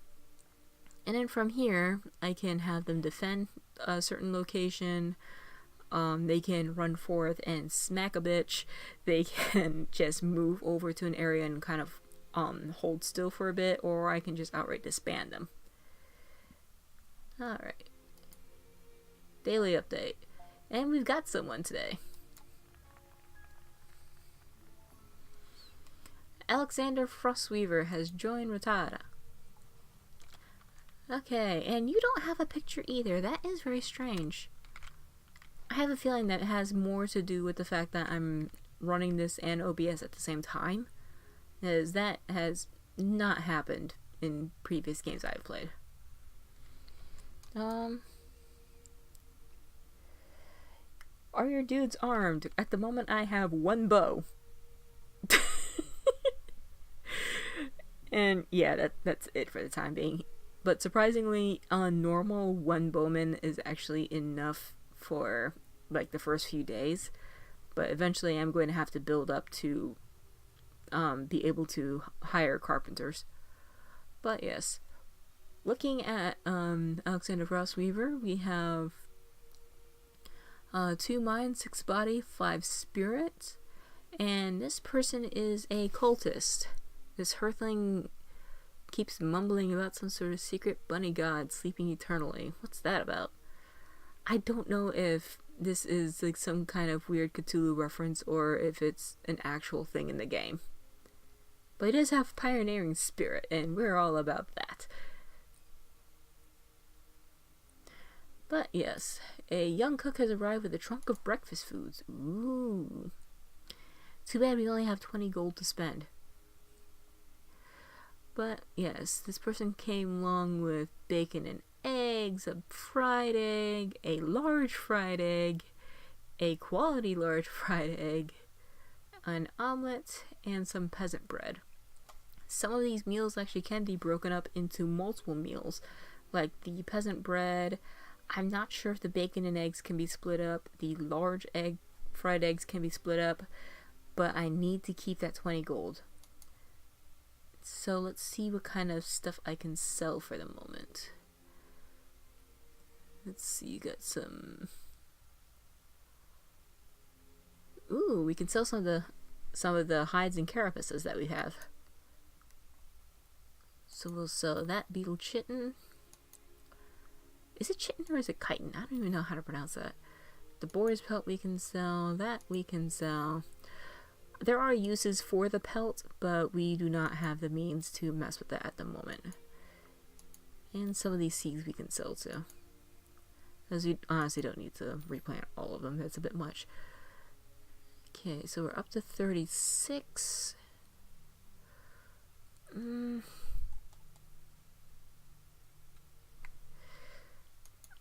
then from here, I can have them defend a certain location. They can run forth and smack a bitch. They can just move over to an area and kind of hold still for a bit, or I can just outright disband them. Alright. Daily update. And we've got someone today. Alexander Frostweaver has joined Rattata. Okay, and you don't have a picture either. That is very strange. I have a feeling that it has more to do with the fact that I'm running this and OBS at the same time, as that has not happened in previous games I've played. Are your dudes armed? At the moment I have 1 bow. And yeah, that's it for the time being. But surprisingly, on normal, 1 bowman is actually enough for like the first few days. But eventually I'm going to have to build up to be able to hire carpenters. But yes, looking at Alexander Frostweaver, we have 2 mind, 6 body, 5 spirit, and this person is a cultist. This Hearthling keeps mumbling about some sort of secret bunny god sleeping eternally. What's that about? I don't know if this is like some kind of weird Cthulhu reference or if it's an actual thing in the game. But it does have pioneering spirit, and we're all about that. But yes, a young cook has arrived with a trunk of breakfast foods. Ooh. Too bad we only have 20 gold to spend. But yes, this person came along with bacon and eggs, a fried egg, a large fried egg, a quality large fried egg, an omelet, and some peasant bread. Some of these meals actually can be broken up into multiple meals, like the peasant bread. I'm not sure if the bacon and eggs can be split up. The large fried eggs can be split up, but I need to keep that 20 gold. So let's see what kind of stuff I can sell for the moment. Let's see, you got some... Ooh, we can sell some of the hides and carapaces that we have. So we'll sell that beetle chitin. Is it chitin or is it chitin? I don't even know how to pronounce that. The boar's pelt we can sell. That we can sell. There are uses for the pelt, but we do not have the means to mess with that at the moment. And some of these seeds we can sell too. Because we honestly don't need to replant all of them. That's a bit much. Okay, so we're up to 36.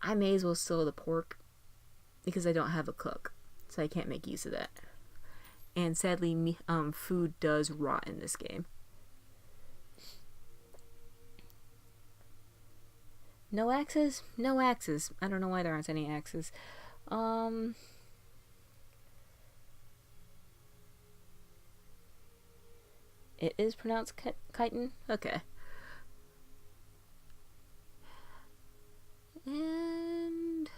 I may as well sell the pork because I don't have a cook, so I can't make use of that. And sadly, food does rot in this game. No axes? No axes. I don't know why there aren't any axes. It is pronounced chitin? Okay. And...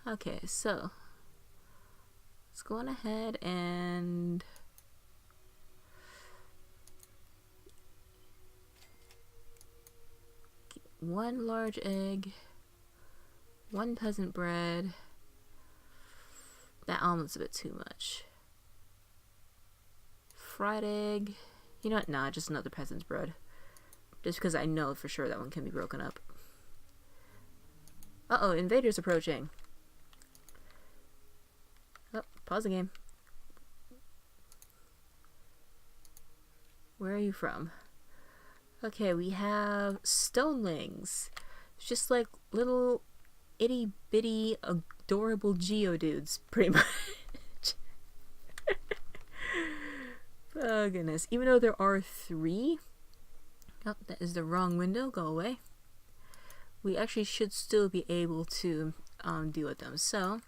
okay, so... let's go on ahead and... get 1 large egg, 1 peasant bread. That omelet's a bit too much. Fried egg, You know what? Nah, just another peasant's bread. Just because I know for sure that one can be broken up. Uh-oh, invaders approaching. Oh, pause the game. Where are you from? Okay, we have stonelings. It's just like little itty bitty adorable Geodudes, pretty much. Oh goodness. Even though there are 3. Oh, that is the wrong window. Go away. We actually should still be able to deal with them. So,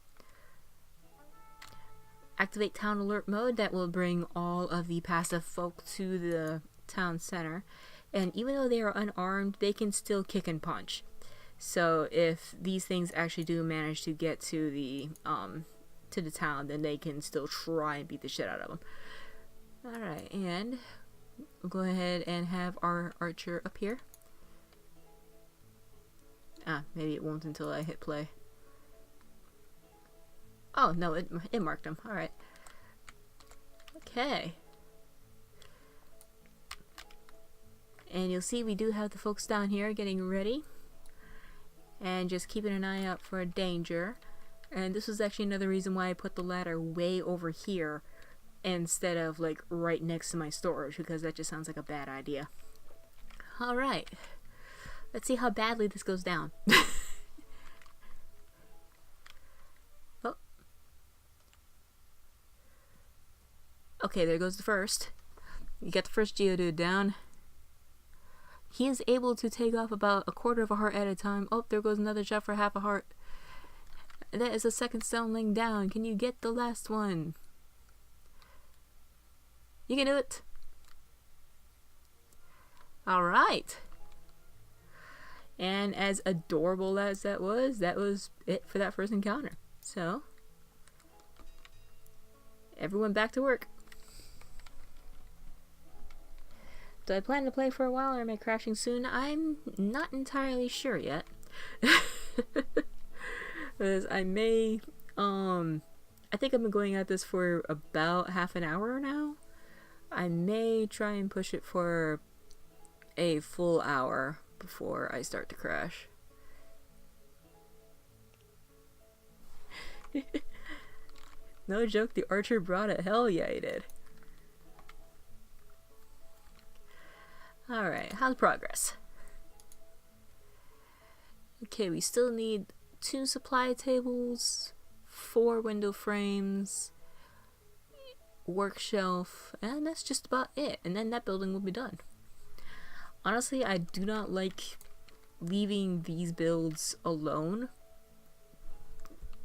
activate town alert mode. That will bring all of the passive folk to the town center. And even though they are unarmed, they can still kick and punch. So if these things actually do manage to get to the town, then they can still try and beat the shit out of them. Alright, and we'll go ahead and have our archer up here. Ah, maybe it won't until I hit play. Oh, no, it marked them. Alright. Okay. And you'll see we do have the folks down here getting ready. And just keeping an eye out for a danger. And this was actually another reason why I put the ladder way over here instead of like right next to my storage, because that just sounds like a bad idea. Alright. Let's see how badly this goes down. Oh. Okay, there goes the first. You get the first Geodude down. He is able to take off about a quarter of a heart at a time. Oh, there goes another shot for half a heart. That is a second stoneling down. Can you get the last one? You can do it. Alright. And as adorable as that was it for that first encounter. So, everyone back to work. Do I plan to play for a while or am I crashing soon? I'm not entirely sure yet. Because I may, I think I've been going at this for about half an hour now. I may try and push it for a full hour before I start to crash. No joke, the archer brought it. Hell yeah, he did. Alright, how's progress? Okay, we still need 2 supply tables, 4 window frames, work shelf, and that's just about it. And then that building will be done. Honestly, I do not like leaving these builds alone,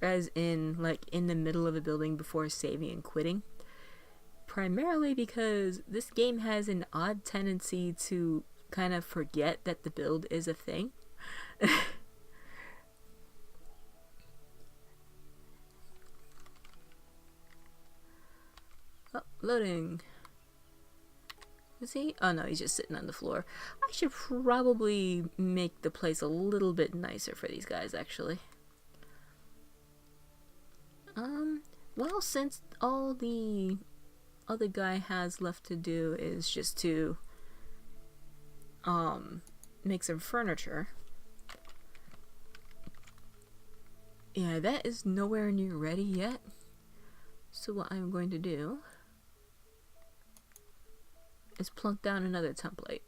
as in like in the middle of a building before saving and quitting. Primarily because this game has an odd tendency to kind of forget that the build is a thing. Oh, loading. Is he? Oh no, he's just sitting on the floor. I should probably make the place a little bit nicer for these guys, actually. Well, since all the other guy has left to do is just to make some furniture. Yeah, that is nowhere near ready yet. So what I'm going to do is plunk down another template.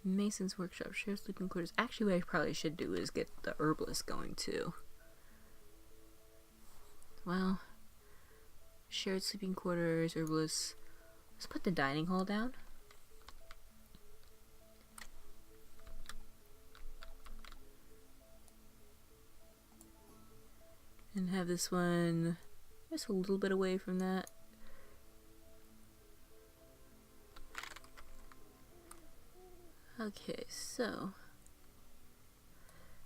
Mason's workshop, shared sleeping quarters. Actually, what I probably should do is get the herbalist going too. Well, shared sleeping quarters, herbalist. Let's put the dining hall down. And have this one just a little bit away from that. Okay, so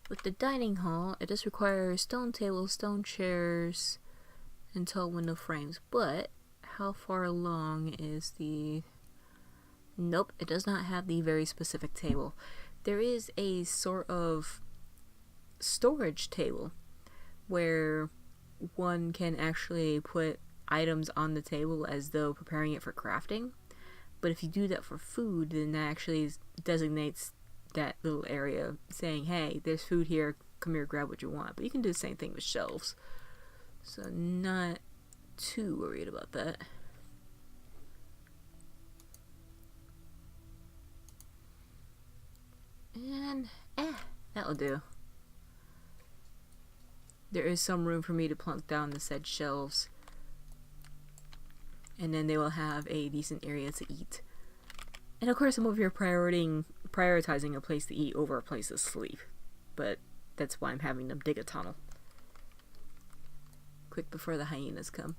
with the dining hall, it does require stone tables, stone chairs, and tall window frames. But how far along is the... Nope, it does not have the very specific table. There is a sort of storage table where one can actually put items on the table as though preparing it for crafting. But if you do that for food, then that actually designates that little area saying, hey, there's food here, come here, grab what you want. But you can do the same thing with shelves. So not too worried about that. And, that'll do. There is some room for me to plunk down the said shelves. And then they will have a decent area to eat. And of course I'm over here prioritizing a place to eat over a place to sleep. But that's why I'm having them dig a tunnel. Quick before the hyenas come.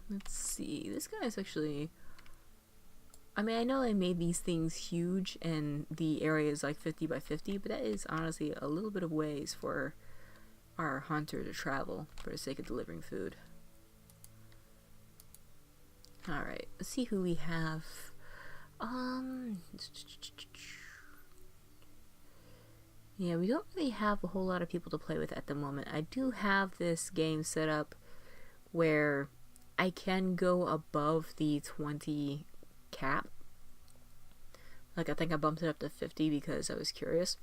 Let's see. This guy's actually... I mean, I know I made these things huge and the area is like 50 by 50, but that is honestly a little bit of ways for our hunter to travel for the sake of delivering food. Alright, let's see who we have. Yeah, we don't really have a whole lot of people to play with at the moment. I do have this game set up where I can go above the 20 cap. Like, I think I bumped it up to 50 because I was curious.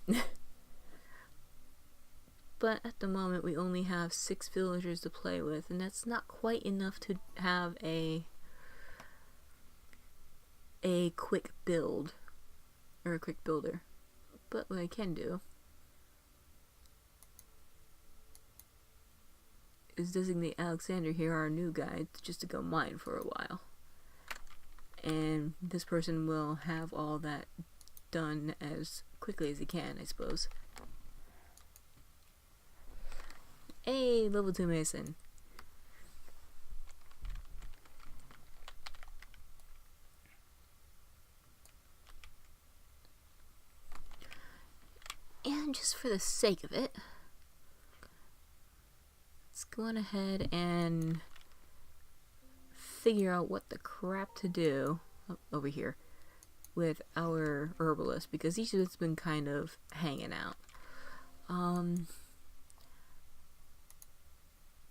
But at the moment we only have 6 villagers to play with, and that's not quite enough to have a quick build or a quick builder. But what I can do is designate Alexander here, our new guy, just to go mine for a while. And this person will have all that done as quickly as he can, I suppose. Hey, level 2 Mason. And just for the sake of it, let's go on ahead and figure out what the crap to do over here with our herbalist, because each of it's been kind of hanging out.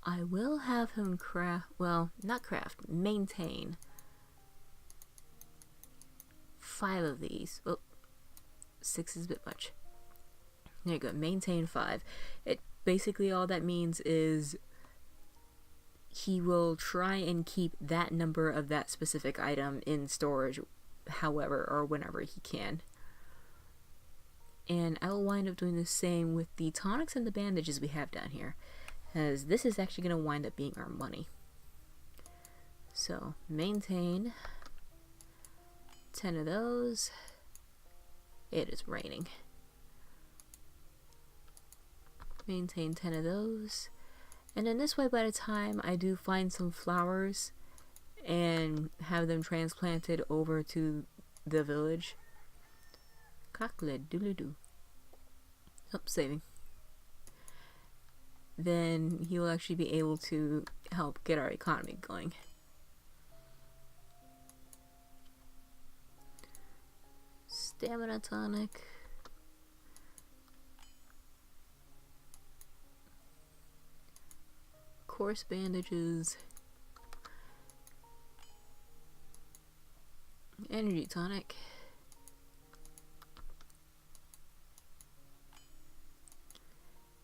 I will have him maintain 5 of these. Oh, 6 is a bit much. There you go, maintain 5. It basically, all that means is he will try and keep that number of that specific item in storage however or whenever he can. And I will wind up doing the same with the tonics and the bandages we have down here, as this is actually going to wind up being our money. So maintain 10 of those. It is raining. Maintain 10 of those. And then this way, by the time I do find some flowers and have them transplanted over to the village. Cockle-doodle-doo. Oh, saving. Then he will actually be able to help get our economy going. Stamina tonic. Coarse bandages. Energy tonic.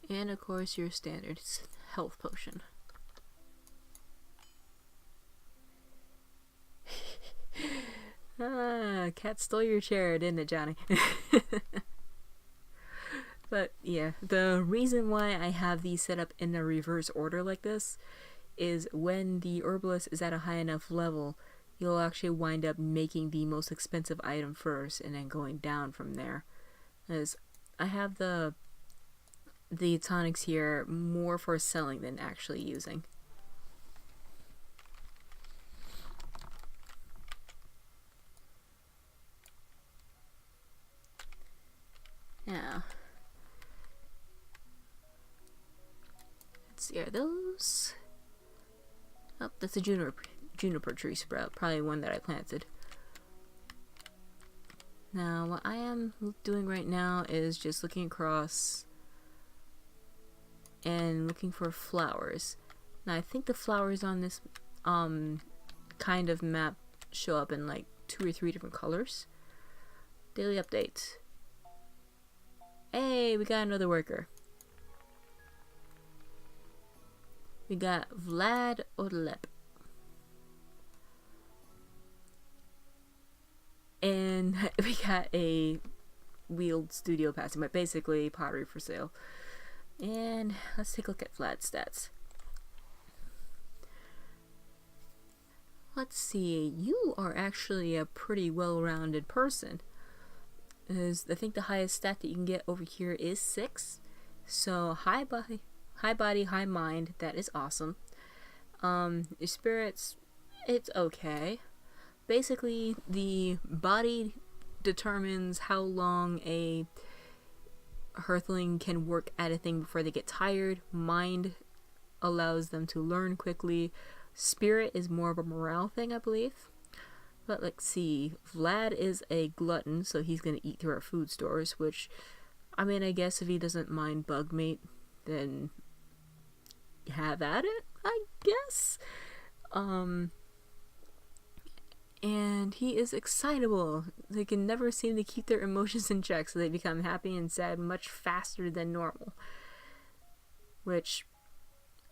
And of course your standard health potion. Cat stole your chair, didn't it, Johnny? But yeah, the reason why I have these set up in a reverse order like this is when the herbalist is at a high enough level, you'll actually wind up making the most expensive item first and then going down from there. As I have the tonics here more for selling than actually using. Now, let's see, are those? Oh, that's a juniper tree sprout, probably one that I planted. Now, what I am doing right now is just looking across and looking for flowers. Now I think the flowers on this kind of map show up in like 2 or 3 different colors. Daily update. Hey, we got another worker. We got Vlad Odlep. And we got a wheeled studio passing, but basically pottery for sale. And let's take a look at Vlad's stats. Let's see, you are actually a pretty well-rounded person. I think the highest stat that you can get over here is 6. So high body, high mind, that is awesome. Your spirits, it's okay. Basically, the body determines how long a Hearthling can work at a thing before they get tired. Mind allows them to learn quickly. Spirit is more of a morale thing, I believe. But let's see. Vlad is a glutton, so he's going to eat through our food stores, which, I mean, I guess if he doesn't mind bug meat, then have at it, I guess. And he is excitable. They can never seem to keep their emotions in check, so they become happy and sad much faster than normal. Which,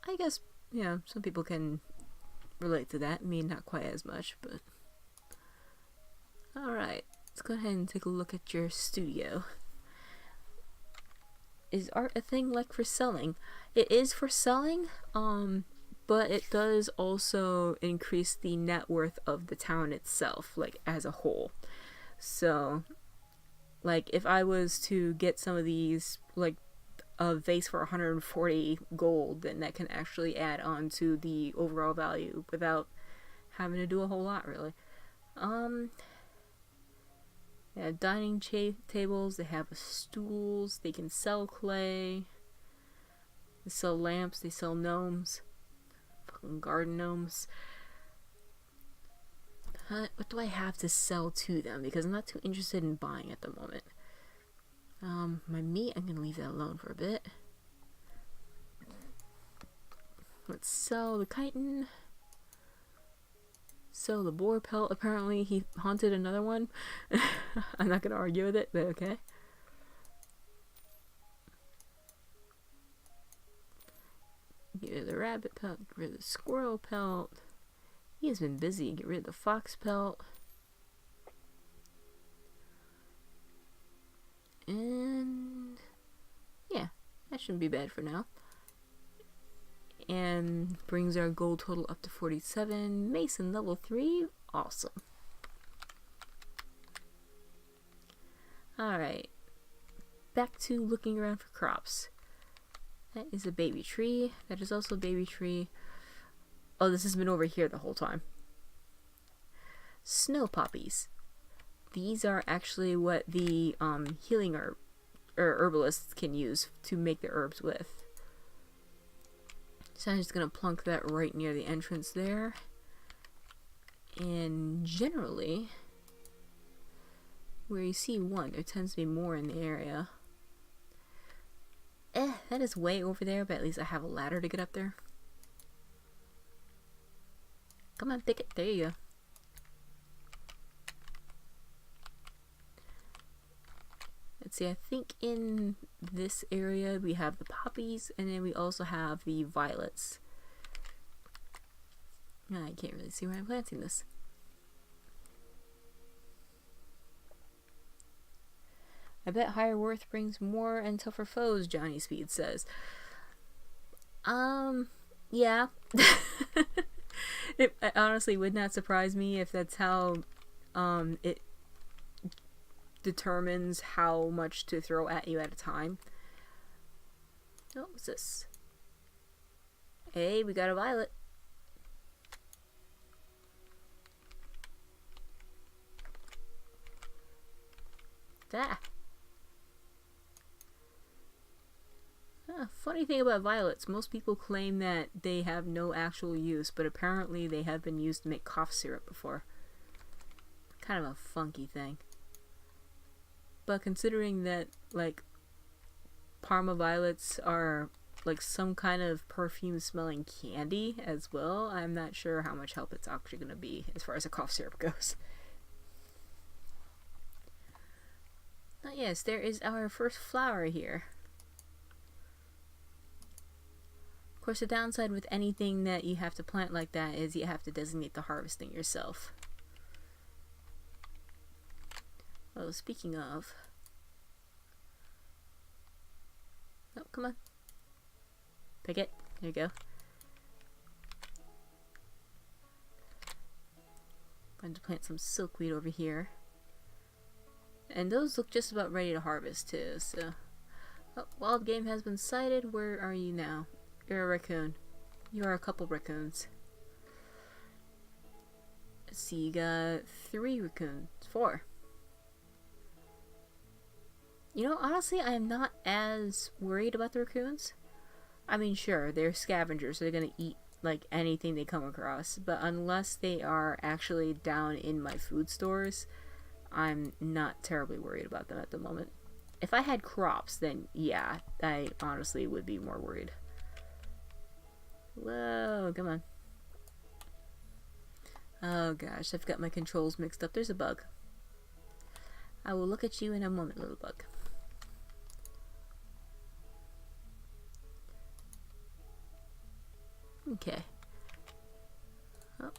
I guess, you know, some people can relate to that. I mean, not quite as much, but... Alright, let's go ahead and take a look at your studio. Is art a thing like for selling? It is for selling, but it does also increase the net worth of the town itself, like as a whole. So, like if I was to get some of these, like a vase for 140 gold, then that can actually add on to the overall value without having to do a whole lot, really. They have dining tables, they have stools, they can sell clay, they sell lamps, they sell gnomes. Fucking garden gnomes. What do I have to sell to them? Because I'm not too interested in buying at the moment. My meat, I'm gonna leave that alone for a bit. Let's sell the chitin. Sell the boar pelt. Apparently he haunted another one. I'm not gonna argue with it, but okay. Get rid of the rabbit pelt, get rid of the squirrel pelt. He has been busy. Get rid of the fox pelt. And yeah, that shouldn't be bad for now. And brings our gold total up to 47. Mason level 3. Awesome. Alright. Back to looking around for crops. That is a baby tree. That is also a baby tree. Oh, this has been over here the whole time. Snow poppies. These are actually what the healing herb or herbalists can use to make the herbs with. So I'm just going to plunk that right near the entrance there. And generally, where you see one, there tends to be more in the area. That is way over there, but at least I have a ladder to get up there. Come on, pick it. There you go. Let's see, I think in this area we have the poppies, and then we also have the violets. I can't really see where I'm planting this. I bet higher worth brings more and tougher foes, Johnny Speed says. Yeah. It honestly would not surprise me if that's how it determines how much to throw at you at a time. Oh, what's this? Hey, we got a violet. Ah. Funny thing about violets, most people claim that they have no actual use, but apparently they have been used to make cough syrup before. Kind of a funky thing. But considering that, like, Parma violets are like some kind of perfume smelling candy as well. I'm not sure how much help it's actually going to be as far as a cough syrup goes. But yes, there is our first flower here. Of course, the downside with anything that you have to plant like that is you have to designate the harvesting yourself. Oh, speaking of... Oh, come on. Pick it. There you go. I'm going to plant some silkweed over here. And those look just about ready to harvest too, so... Oh, wild game has been sighted. Where are you now? You're a raccoon. You are a couple raccoons. Let's see, you got 3 raccoons. 4. You know, honestly, I am not as worried about the raccoons. I mean, sure, they're scavengers, so they're gonna eat, like, anything they come across. But unless they are actually down in my food stores, I'm not terribly worried about them at the moment. If I had crops, then yeah, I honestly would be more worried. Whoa, come on. Oh gosh, I've got my controls mixed up. There's a bug. I will look at you in a moment, little bug. Okay. Oh.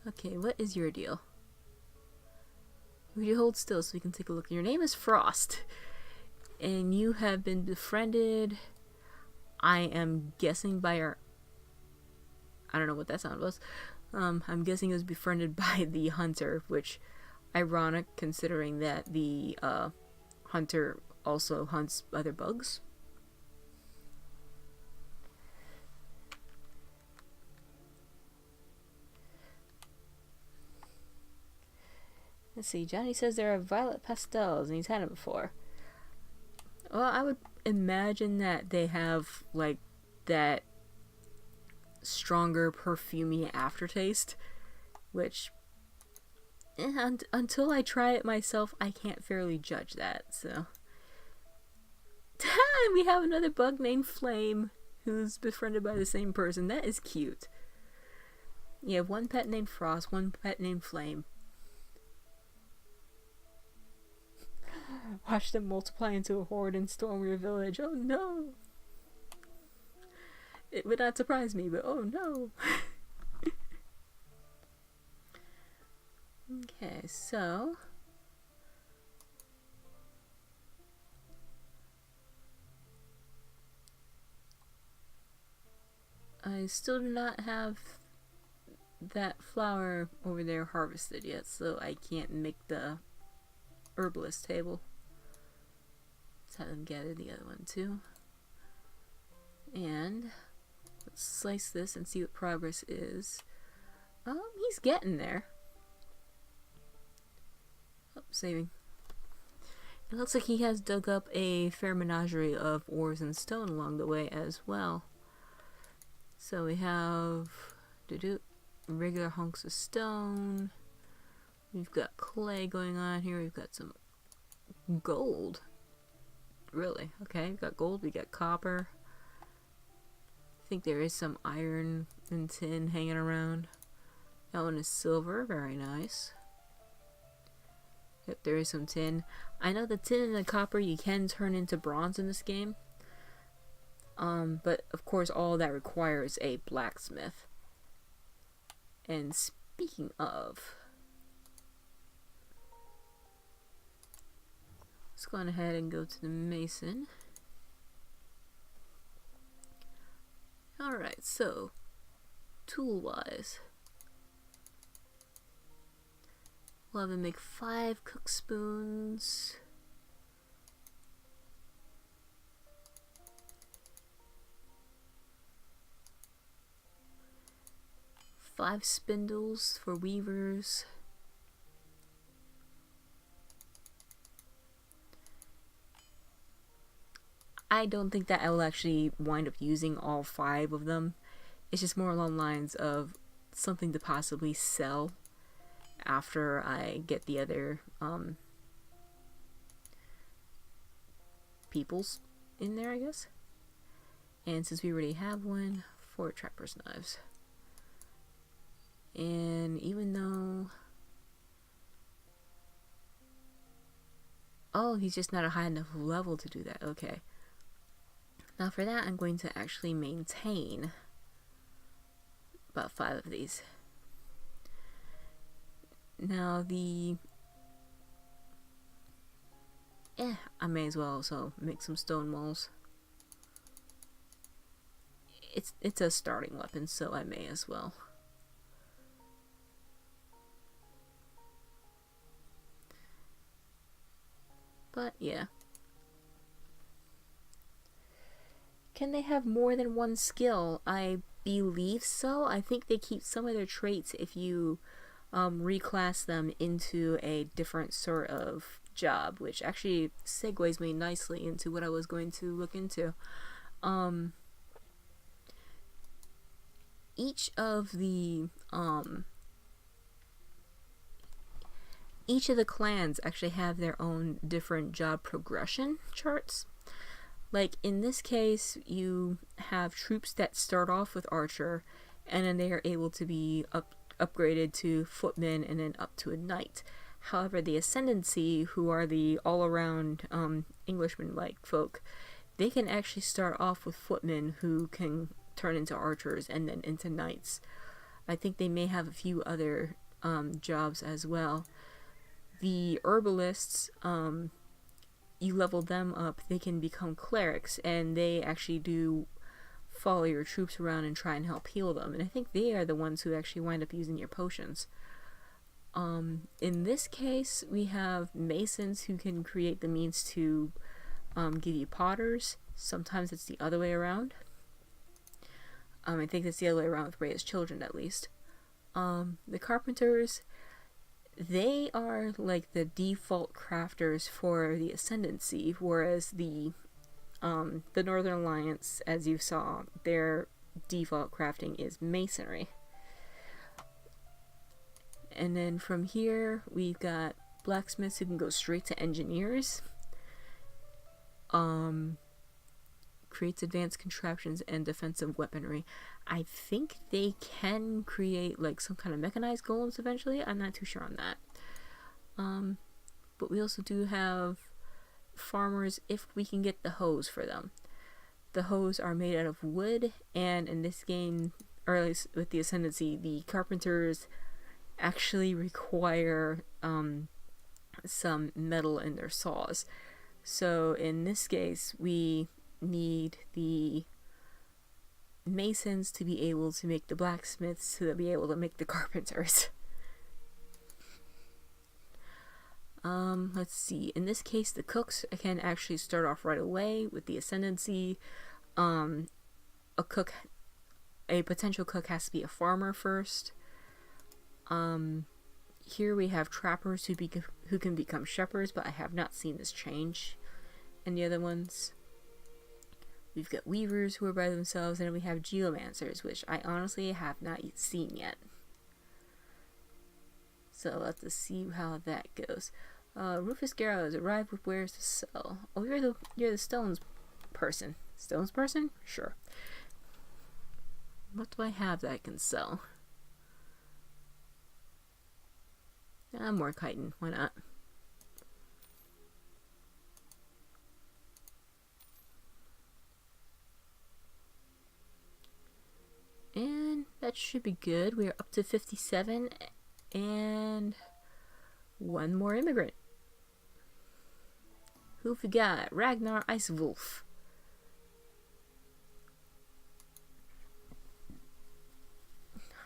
Okay, what is your deal? Would you hold still so we can take a look? Your name is Frost. And you have been befriended, I am guessing by our... I don't know what that sound was. I'm guessing it was befriended by the hunter, which, ironic considering that the hunter also hunts other bugs. Let's see, Johnny says there are violet pastels, and he's had them before. Well, I would imagine that they have, like, that stronger, perfumey aftertaste, which, until I try it myself, I can't fairly judge that, so. We have another bug named Flame, who's befriended by the same person. That is cute. You have one pet named Frost, one pet named Flame. Watch them multiply into a horde and storm your village. Oh no! It would not surprise me, but oh no! Okay, so... I still do not have that flower over there harvested yet, so I can't make the Herbalist table. Let's have them gather the other one too. And let's slice this and see what progress is. He's getting there. Oh, saving. It looks like he has dug up a fair menagerie of ores and stone along the way as well. So we have regular hunks of stone. We've got clay going on here. We've got some gold. Really? Okay, we've got gold. We got copper. I think there is some iron and tin hanging around. That one is silver. Very nice. Yep, there is some tin. I know the tin and the copper you can turn into bronze in this game. But of course all that requires a blacksmith. And speaking of... let's go on ahead and go to the mason. Alright, so tool-wise, we'll have to make 5 cook spoons. 5 spindles for weavers. I don't think that I will actually wind up using all 5 of them. It's just more along the lines of something to possibly sell after I get the other peoples in there, I guess. And since we already have one, 4 trapper's knives. And even though... Oh, he's just not a high enough level to do that. Okay. Now for that, I'm going to actually maintain about 5 of these. Now I may as well also make some stone walls. It's a starting weapon, so I may as well. But yeah. Can they have more than one skill? I believe so. I think they keep some of their traits if you reclass them into a different sort of job, which actually segues me nicely into what I was going to look into. Each of the clans actually have their own different job progression charts. Like in this case, you have troops that start off with archer, and then they are able to be upgraded to footmen and then up to a knight. However, the ascendancy, who are the all-around Englishman-like folk, they can actually start off with footmen who can turn into archers and then into knights. I think they may have a few other jobs as well. The herbalists, you level them up, they can become clerics, and they actually do follow your troops around and try and help heal them. And I think they are the ones who actually wind up using your potions. In this case, we have masons who can create the means to give you potters. Sometimes it's the other way around. I think it's the other way around with Rhea's children, at least. The carpenters, they are like the default crafters for the ascendancy, whereas the Northern Alliance, as you saw, their default crafting is masonry. And then from here, we've got blacksmiths who can go straight to engineers. Creates advanced contraptions and defensive weaponry. I think they can create like some kind of mechanized golems eventually. I'm not too sure on that. But we also do have farmers if we can get the hoes for them. The hoes are made out of wood, and in this game, or at least with the ascendancy, the carpenters actually require some metal in their saws. So in this case, we need the masons to be able to make the blacksmiths to be able to make the carpenters. Let's see. In this case, the cooks can actually start off right away with the ascendancy. A potential cook has to be a farmer first. Here we have trappers who can become shepherds, but I have not seen this change in the other ones. We've got weavers who are by themselves, and then we have geomancers, which I honestly have not seen yet. So let's see how that goes. Rufus Garrows arrived with wares to sell. Oh, you're the stones person. Stones person? Sure. What do I have that I can sell? More chitin. Why not? And that should be good. We are up to 57 and one more immigrant. Who've we got? Ragnar Icewolf.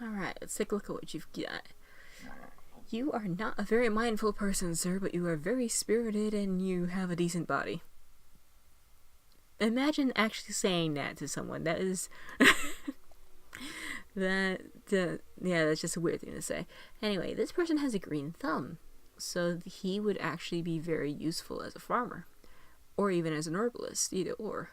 Alright, let's take a look at what you've got. You are not a very mindful person, sir, but you are very spirited and you have a decent body. Imagine actually saying that to someone. That is... yeah, that's just a weird thing to say. Anyway, this person has a green thumb, so he would actually be very useful as a farmer, or even as an herbalist, either or.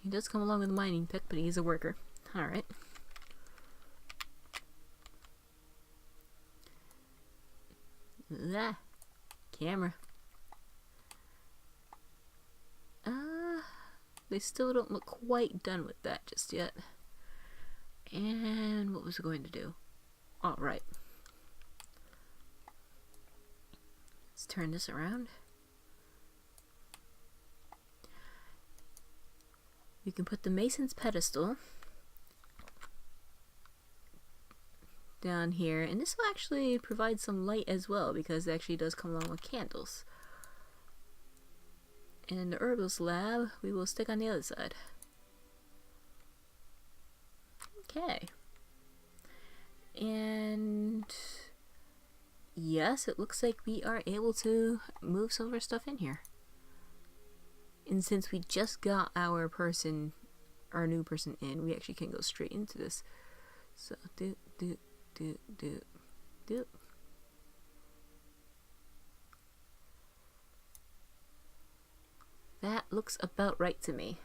He does come along with a mining pick, but he's a worker. Alright. Camera. They still don't look quite done with that just yet. And what was I going to do? Alright. Let's turn this around. We can put the Mason's pedestal down here, and this will actually provide some light as well, because it actually does come along with candles. And the Herbalist lab we will stick on the other side. Okay. And yes, it looks like we are able to move some of our stuff in here. And since we just got our new person in, we actually can go straight into this. So do. That looks about right to me.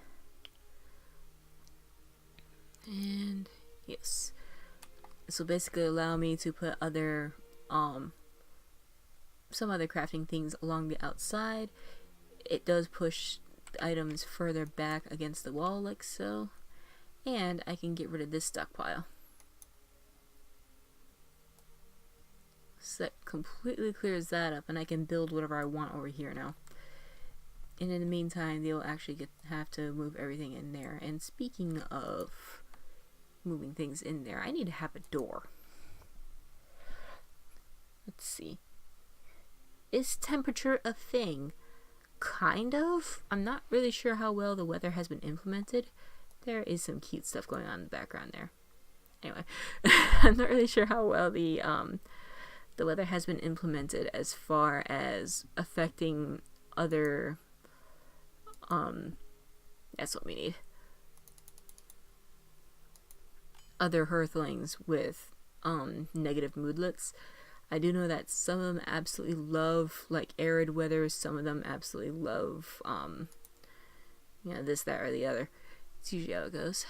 And yes, this will basically allow me to put other some other crafting things along the outside. It does push the items further back against the wall like so, and I can get rid of this stockpile. So that completely clears that up, and I can build whatever I want over here now. And in the meantime, they'll actually have to move everything in there. And speaking of moving things in there, I need to have a door. Let's see. Is temperature a thing? Kind of. I'm not really sure how well the weather has been implemented. There is some cute stuff going on in the background there. Anyway, I'm not really sure how well the weather has been implemented as far as affecting other, that's what we need. Other Hearthlings with, negative moodlets. I do know that some of them absolutely love, like, arid weather. Some of them absolutely love, you know, this, that, or the other. It's usually how it goes.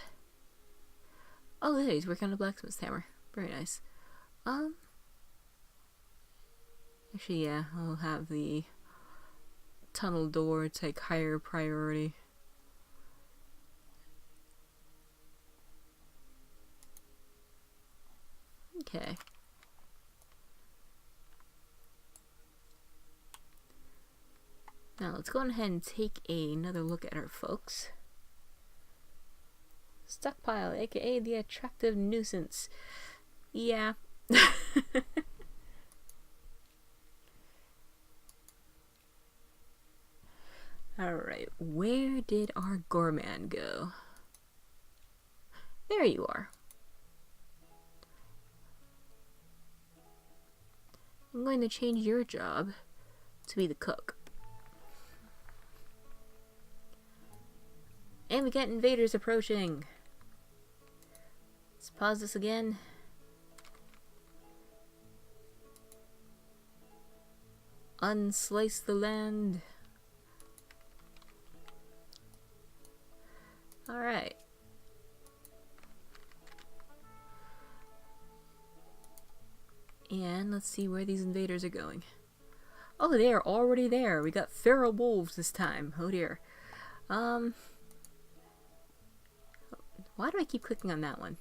Oh, there, he's working on a blacksmith's hammer. Very nice. Actually, yeah, I'll have the tunnel door take higher priority. Okay. Now let's go ahead and take another look at our folks. Stockpile, aka the attractive nuisance. Yeah. Alright, where did our Gorman go? There you are. I'm going to change your job to be the cook. And we got invaders approaching. Let's pause this again. Unslice the land. Alright. And let's see where these invaders are going. Oh, they are already there. We got feral wolves this time. Oh dear. Why do I keep clicking on that one?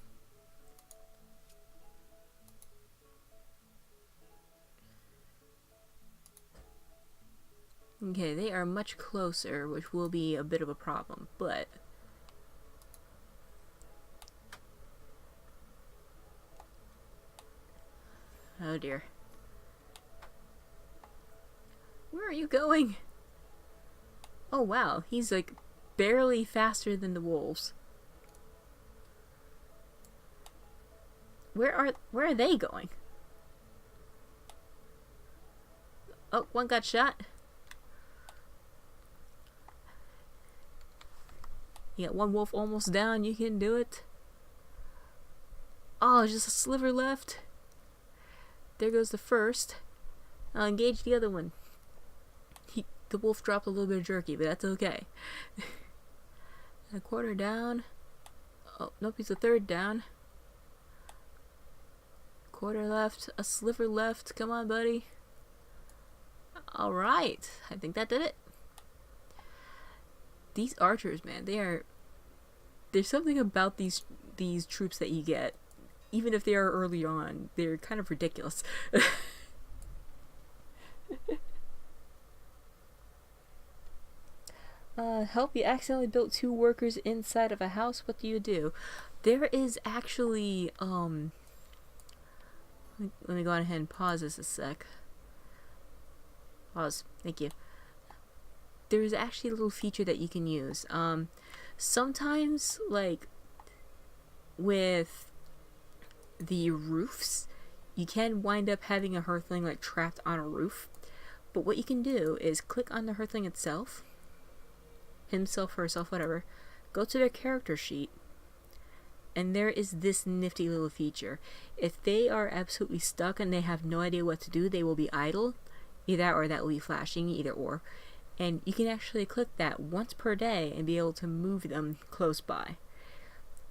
Okay, they are much closer, which will be a bit of a problem, but oh dear. Where are you going? Oh wow, he's like barely faster than the wolves. Where are they going? Oh, one got shot. You got one wolf almost down, you can do it. Oh, just a sliver left. There goes the first. I'll engage the other one. The wolf dropped a little bit of jerky, but that's okay. A quarter down. Oh, nope, he's a third down. Quarter left, a sliver left. Come on, buddy. Alright, I think that did it. these archers, man, there's something about these troops that you get, even if they are early on, they're kind of ridiculous. Help, you accidentally built 2 workers inside of a house. What do you do? There is actually, let me go ahead and pause this a sec. Pause. Thank you. There's actually a little feature that you can use. Sometimes, like, with the roofs, you can wind up having a Hearthling, like, trapped on a roof. But what you can do is click on the Hearthling itself, himself, herself, whatever, go to their character sheet, and there is this nifty little feature. If they are absolutely stuck and they have no idea what to do, they will be idle. Either or that will be flashing, either or. And you can actually click that once per day and be able to move them close by.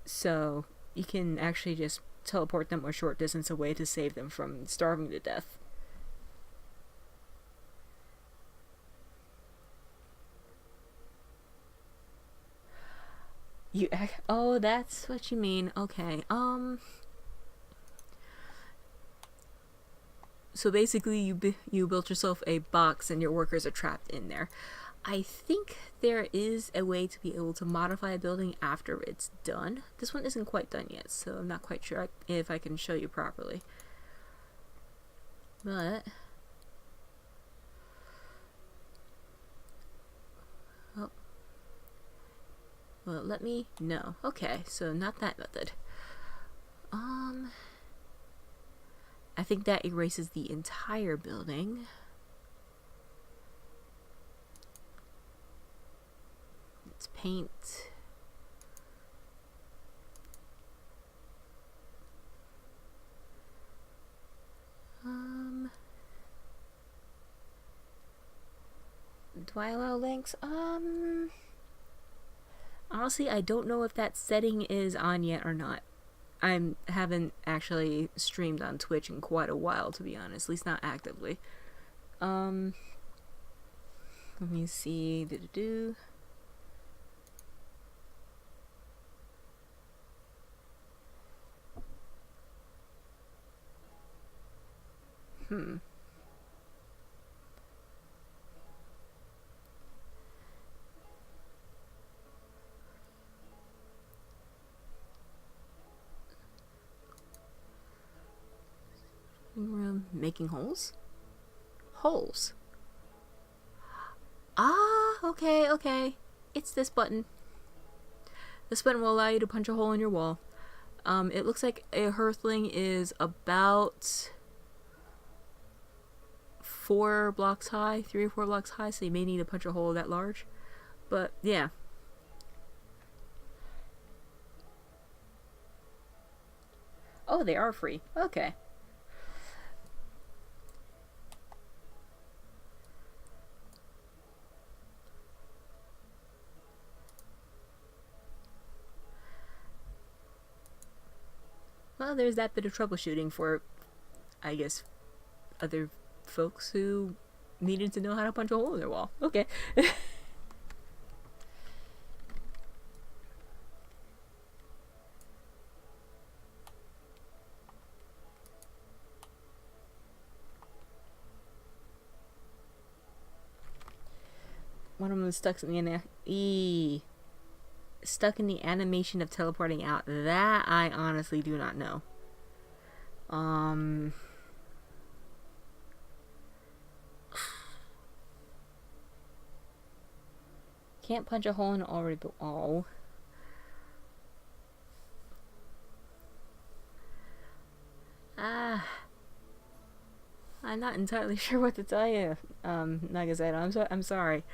So you can actually just teleport them a short distance away to save them from starving to death. Oh, that's what you mean. Okay. So basically, you built yourself a box, and your workers are trapped in there. I think there is a way to be able to modify a building after it's done. This one isn't quite done yet, so I'm not quite sure if I can show you properly. But well, let me know. Okay, so not that method. I think that erases the entire building. Let's paint. Do I allow links? Honestly, I don't know if that setting is on yet or not. I haven't actually streamed on Twitch in quite a while, to be honest. At least not actively. Let me see. Room making holes? Holes. Ah, okay. It's this button. This button will allow you to punch a hole in your wall. It looks like a Hearthling is about 4 blocks high, 3 or 4 blocks high, so you may need to punch a hole that large. But yeah. Oh, they are free. Okay. Well, there's that bit of troubleshooting for, I guess, other folks who needed to know how to punch a hole in their wall. Okay. One of them is stuck in the animation of teleporting out. That I honestly do not know. Can't punch a hole in already. Oh. I'm not entirely sure what to tell you, Nagasato. I'm sorry.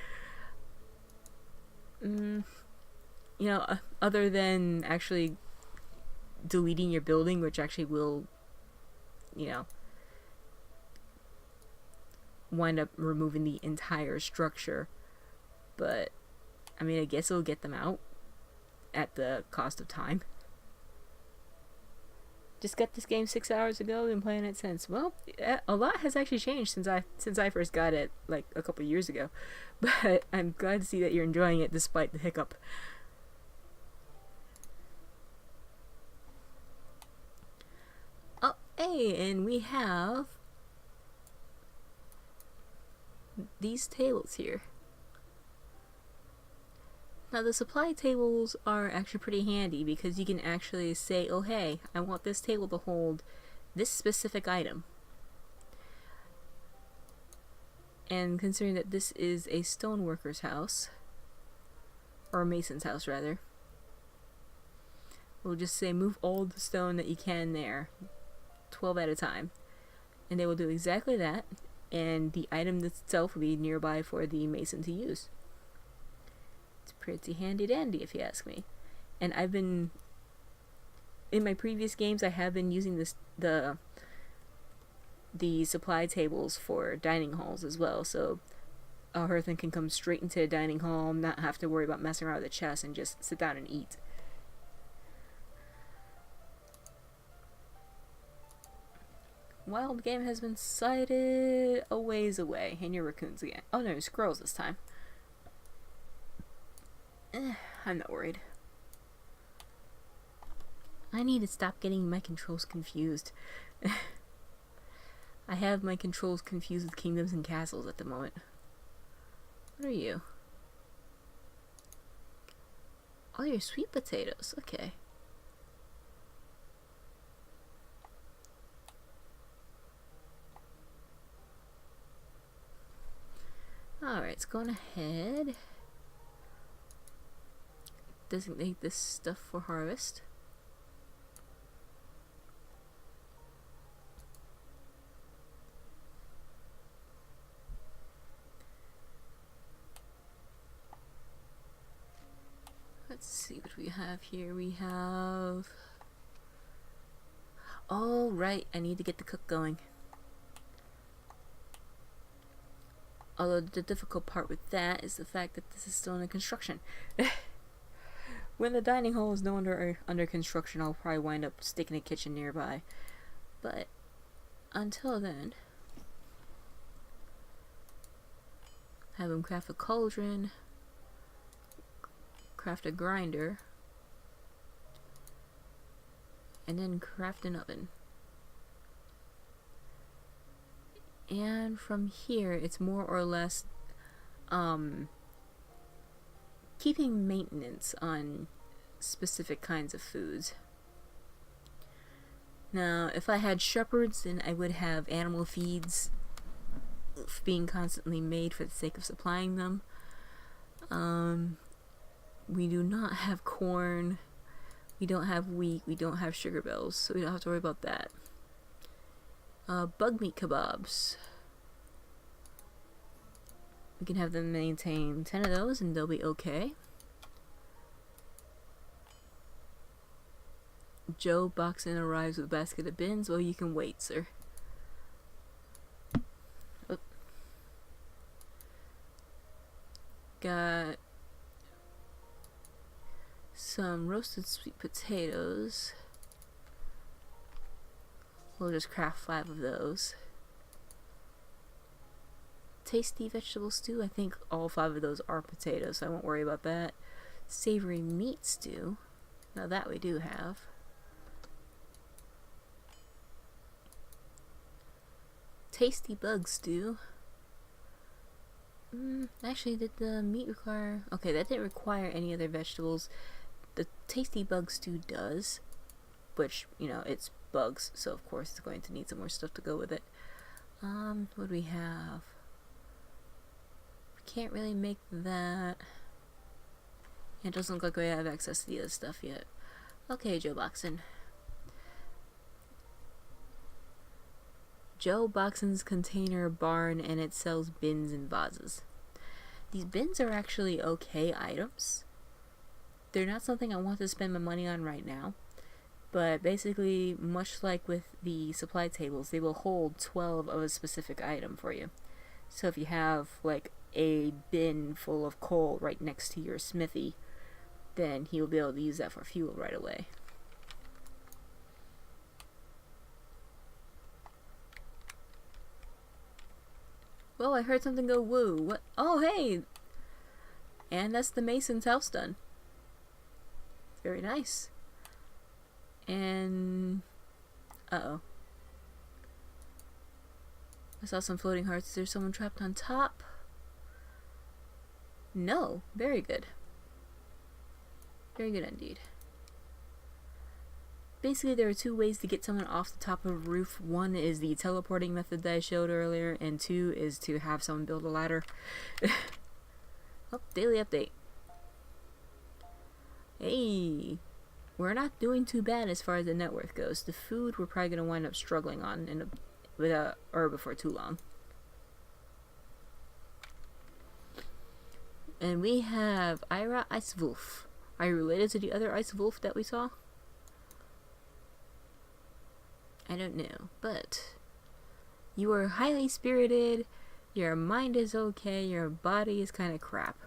Other than actually deleting your building, which actually will, wind up removing the entire structure. But, I mean, I guess it'll get them out at the cost of time. Just got this game 6 hours ago. Been playing it since. Well, a lot has actually changed since I first got it, like a couple years ago. But I'm glad to see that you're enjoying it despite the hiccup. Oh, hey, and we have these tables here. Now the supply tables are actually pretty handy because you can actually say, oh hey, I want this table to hold this specific item. And considering that this is a stoneworker's house, or a mason's house rather, we'll just say move all the stone that you can there, 12 at a time. And they will do exactly that, and the item itself will be nearby for the mason to use. It's pretty handy dandy if you ask me. And I've been, in my previous games, I have been using the supply tables for dining halls as well, so a Hearthen can come straight into a dining hall, not have to worry about messing around with the chest, and just sit down and eat. Wild game has been sighted a ways away, and your raccoons again. Oh no, squirrels this time. I'm not worried. I need to stop getting my controls confused. I have my controls confused with kingdoms and castles at the moment. What are you? Oh, you're sweet potatoes. Okay. Alright, let's go on ahead. Designate this stuff for harvest. Let's see what we have here. We have... Oh, right. I need to get the cook going. Although the difficult part with that is the fact that this is still under construction. When the dining hall is no longer under construction, I'll probably wind up sticking a kitchen nearby. But until then, have him craft a cauldron, craft a grinder, and then craft an oven. And from here, it's more or less keeping maintenance on specific kinds of foods. Now, if I had shepherds, then I would have animal feeds being constantly made for the sake of supplying them. We do not have corn, we don't have wheat, we don't have sugar bells, so we don't have to worry about that. Bug meat kebabs. We can have them maintain 10 of those and they'll be okay. Joe Boxon arrives with a basket of bins. Well, you can wait, sir. Oh. Got some roasted sweet potatoes. We'll just craft 5 of those. Tasty vegetable stew. I think all 5 of those are potatoes, so I won't worry about that. Savory meat stew. Now that we do have. Tasty bug stew. Actually, did the meat require... Okay, that didn't require any other vegetables. The tasty bug stew does. Which, you know, it's bugs, so of course it's going to need some more stuff to go with it. What do we have? We can't really make that. It doesn't look like we have access to the other stuff yet. Okay, Joe Boxon. Joe Boxon's container barn, and it sells bins and vases. These bins are actually okay items. They're not something I want to spend my money on right now. But basically, much like with the supply tables, they will hold 12 of a specific item for you. So if you have like a bin full of coal right next to your smithy, then he will be able to use that for fuel right away. Well, I heard something go woo. What? Oh, hey! And that's the Mason's house done. Very nice. And... uh-oh. I saw some floating hearts. Is there someone trapped on top? No. Very good. Very good indeed. Basically, there are two ways to get someone off the top of a roof. One is the teleporting method that I showed earlier, and two is to have someone build a ladder. Oh, daily update. Hey! We're not doing too bad as far as the net worth goes. The food we're probably going to wind up struggling on with a herb before too long. And we have Ira Ice Wolf. Are you related to the other Ice Wolf that we saw? I don't know, but you are highly spirited, your mind is okay, your body is kind of crap.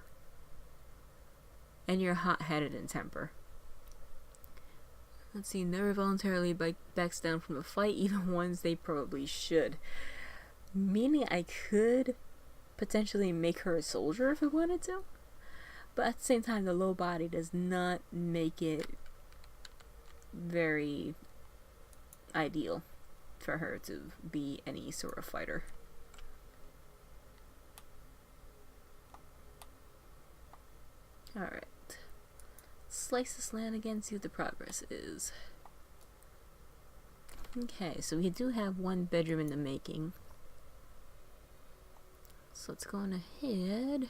And you're hot-headed in temper. Let's see, never voluntarily backs down from a fight, even ones they probably should. Meaning I could potentially make her a soldier if I wanted to, but at the same time the low body does not make it very ideal for her to be any sort of fighter. Alright. Slice this land again, see what the progress is. Okay, so we do have one bedroom in the making. So let's go on ahead.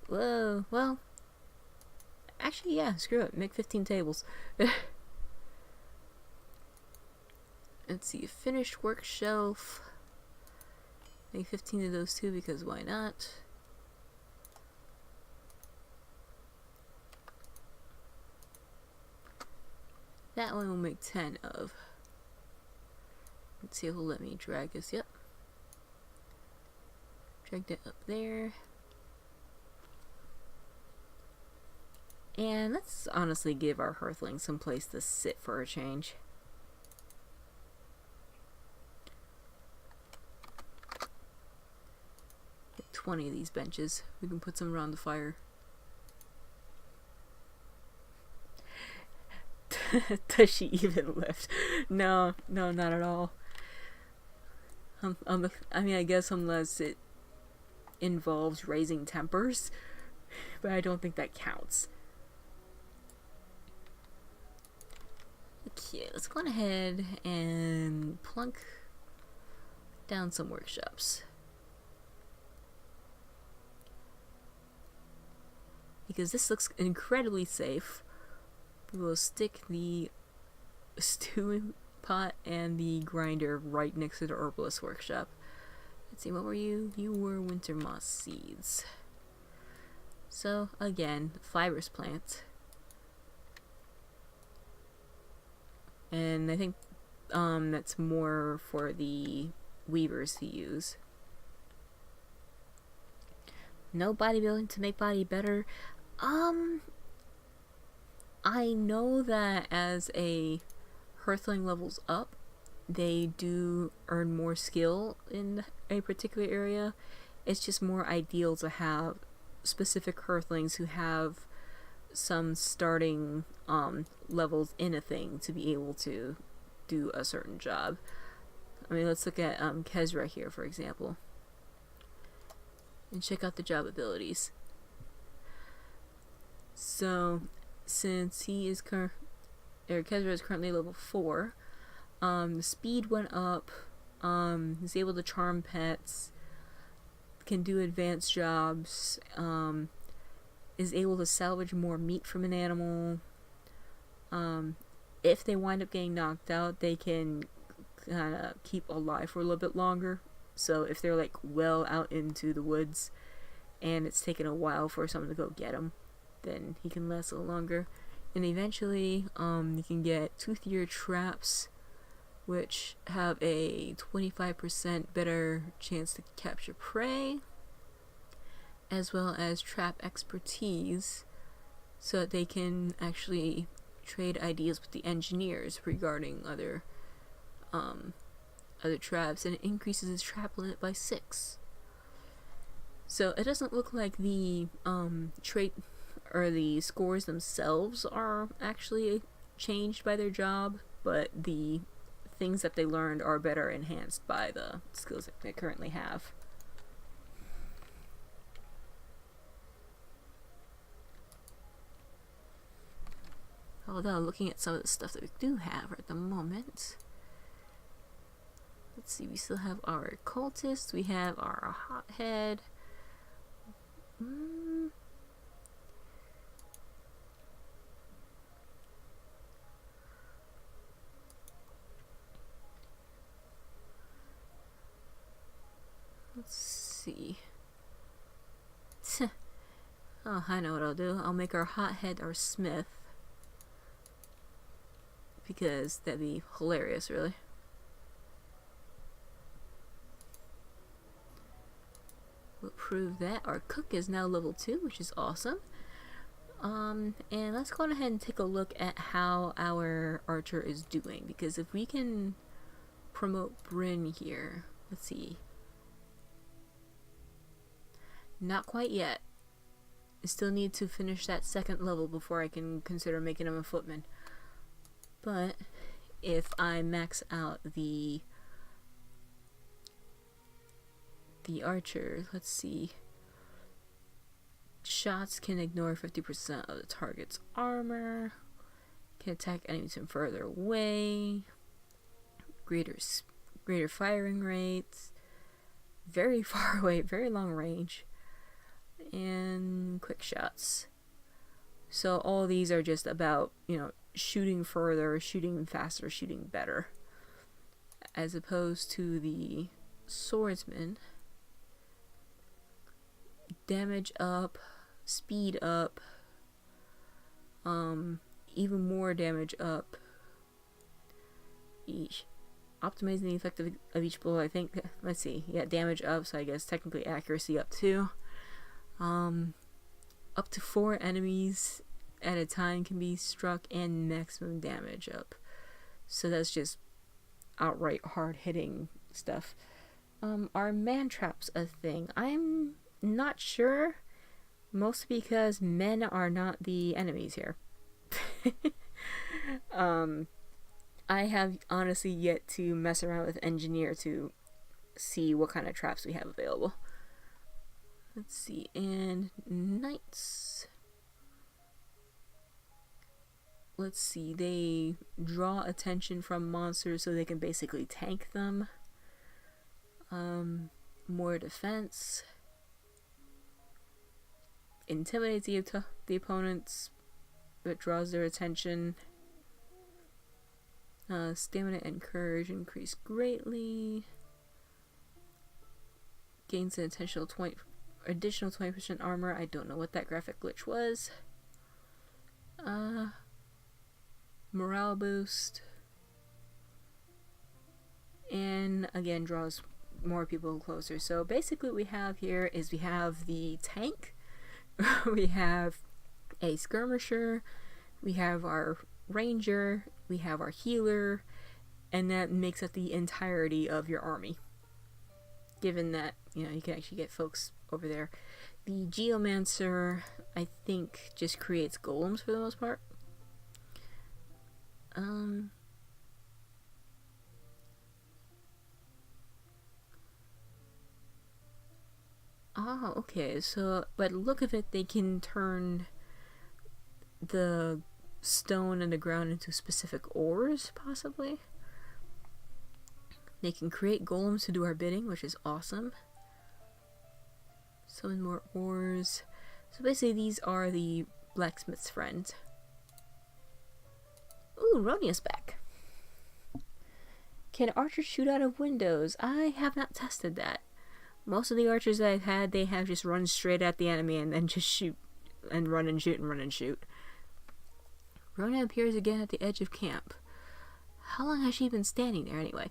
Whoa, well, actually, yeah, screw it. Make 15 tables. Let's see, finished work shelf. Make 15 of those too, because why not? That one will make 10 of. Let's see if he'll let me drag this. Yep. Drag that up there. And let's honestly give our Hearthling some place to sit for a change. Get 20 of these benches. We can put some around the fire. Does she even lift? No, not at all. I mean, I guess unless it involves raising tempers, but I don't think that counts. Okay, let's go on ahead and plunk down some workshops. Because this looks incredibly safe. We will stick the stewing pot and the grinder right next to the herbalist workshop. Let's see, what were you? You were winter moss seeds. So, again, fibrous plant. And I think that's more for the weavers to use. No bodybuilding to make body better. I know that as a Hearthling levels up, they do earn more skill in a particular area. It's just more ideal to have specific Hearthlings who have some starting levels in a thing to be able to do a certain job. I mean, let's look at Kezra here, for example, and check out the job abilities. So, since he is Kezra is currently level 4, the speed went up. He's able to charm pets, can do advanced jobs, is able to salvage more meat from an animal. If they wind up getting knocked out, they can kind of keep alive for a little bit longer. So if they're like well out into the woods and it's taken a while for someone to go get them, then he can last a little longer. And eventually you can get toothier traps, which have a 25% better chance to capture prey, as well as trap expertise. so that they can actually trade ideas with the engineers regarding other traps, and it increases its trap limit by 6. So it doesn't look like the trait or the scores themselves are actually changed by their job, but the things that they learned are better enhanced by the skills that they currently have. Although, looking at some of the stuff that we do have at the moment, let's see, we still have our cultist, we have our hothead. Let's see. Oh, I know what I'll do. I'll make our hothead our smith, because that'd be hilarious, really. We'll prove that. Our cook is now level 2, which is awesome. And let's go ahead and take a look at how our archer is doing, because if we can promote Bryn here, let's see. Not quite yet. I still need to finish that 2nd level before I can consider making him a footman. But if I max out the archer, let's see. Shots can ignore 50% of the target's armor. Can attack enemies from further away. Greater firing rates. Very far away, very long range. And quick shots. So all these are just about, shooting further, shooting faster, shooting better. As opposed to the swordsman. Damage up, speed up, even more damage up. Optimizing the effect of each blow, I think. Let's see, yeah, damage up, so I guess technically accuracy up too. Up to 4 enemies at a time can be struck, and maximum damage up. So that's just outright hard-hitting stuff. Are man traps a thing? I'm not sure, mostly because men are not the enemies here. I have honestly yet to mess around with engineer to see what kind of traps we have available. Let's see, and knights. Let's see, they draw attention from monsters so they can basically tank them. More defense. Intimidates the opponents, but draws their attention. Stamina and courage increase greatly. Gains an additional 20% armor. I don't know what that graphic glitch was. Morale boost. And again, draws more people closer. So basically what we have here is we have the tank. We have a skirmisher. We have our ranger. We have our healer. And that makes up the entirety of your army. Given that, you can actually get folks over there. The geomancer, I think, just creates golems for the most part. Oh, okay, so by the look of it, they can turn the stone and the ground into specific ores, possibly. They can create golems to do our bidding, which is awesome. Summon more ores. So basically these are the blacksmith's friends. Ooh, Ronia's back. Can archers shoot out of windows? I have not tested that. Most of the archers that I've had, they have just run straight at the enemy and then just shoot. And run and shoot and run and shoot. Ronia appears again at the edge of camp. How long has she been standing there anyway?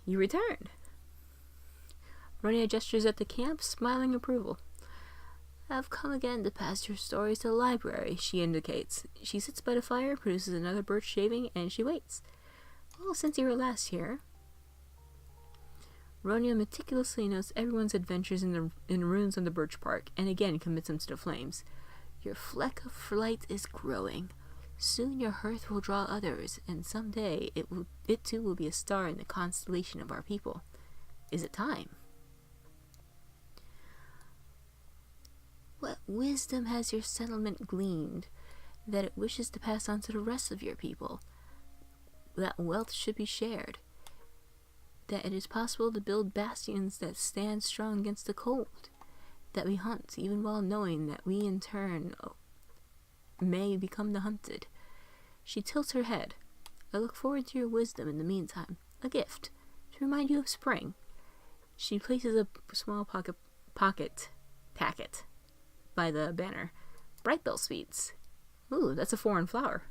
You returned. Ronia gestures at the camp, smiling approval. have come again to pass your stories to the library, she indicates. She sits by the fire, produces another birch shaving, and she waits. Well, since you were last here. Ronia meticulously notes everyone's adventures in the ruins of the birch park, and again commits them to the flames. Your fleck of light is growing. Soon your hearth will draw others, and someday it too will be a star in the constellation of our people. Is it time? What wisdom has your settlement gleaned that it wishes to pass on to the rest of your people? That wealth should be shared. That it is possible to build bastions that stand strong against the cold. That we hunt even while knowing that we in turn may become the hunted. She tilts her head. I look forward to your wisdom in the meantime. A gift to remind you of spring. She places a small packet by the banner. Bright Bell Sweets. Ooh, that's a foreign flower.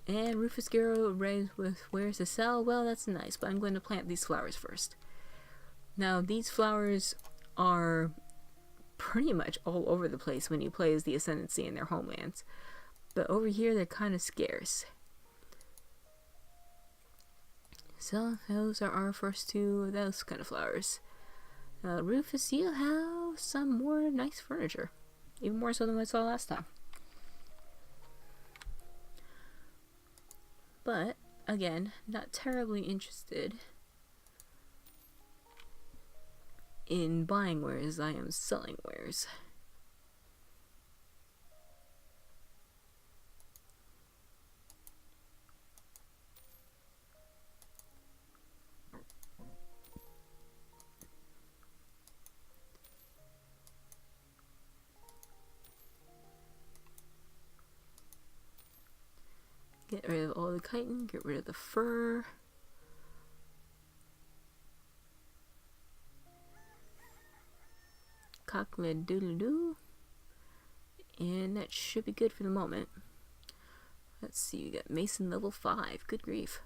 And Rufus Giro raised with wares to sell. Well, that's nice, but I'm going to plant these flowers first. Now, these flowers are pretty much all over the place when you play as the Ascendancy in their homelands. But over here, they're kind of scarce. So, those are our first two of those kind of flowers. Rufus, you have some more nice furniture. Even more so than I saw last time. But, again, not terribly interested in buying wares. I am selling wares. Get rid of all the chitin, get rid of the fur. Cockle doodle doo. And that should be good for the moment. Let's see, we got Mason level 5. Good grief.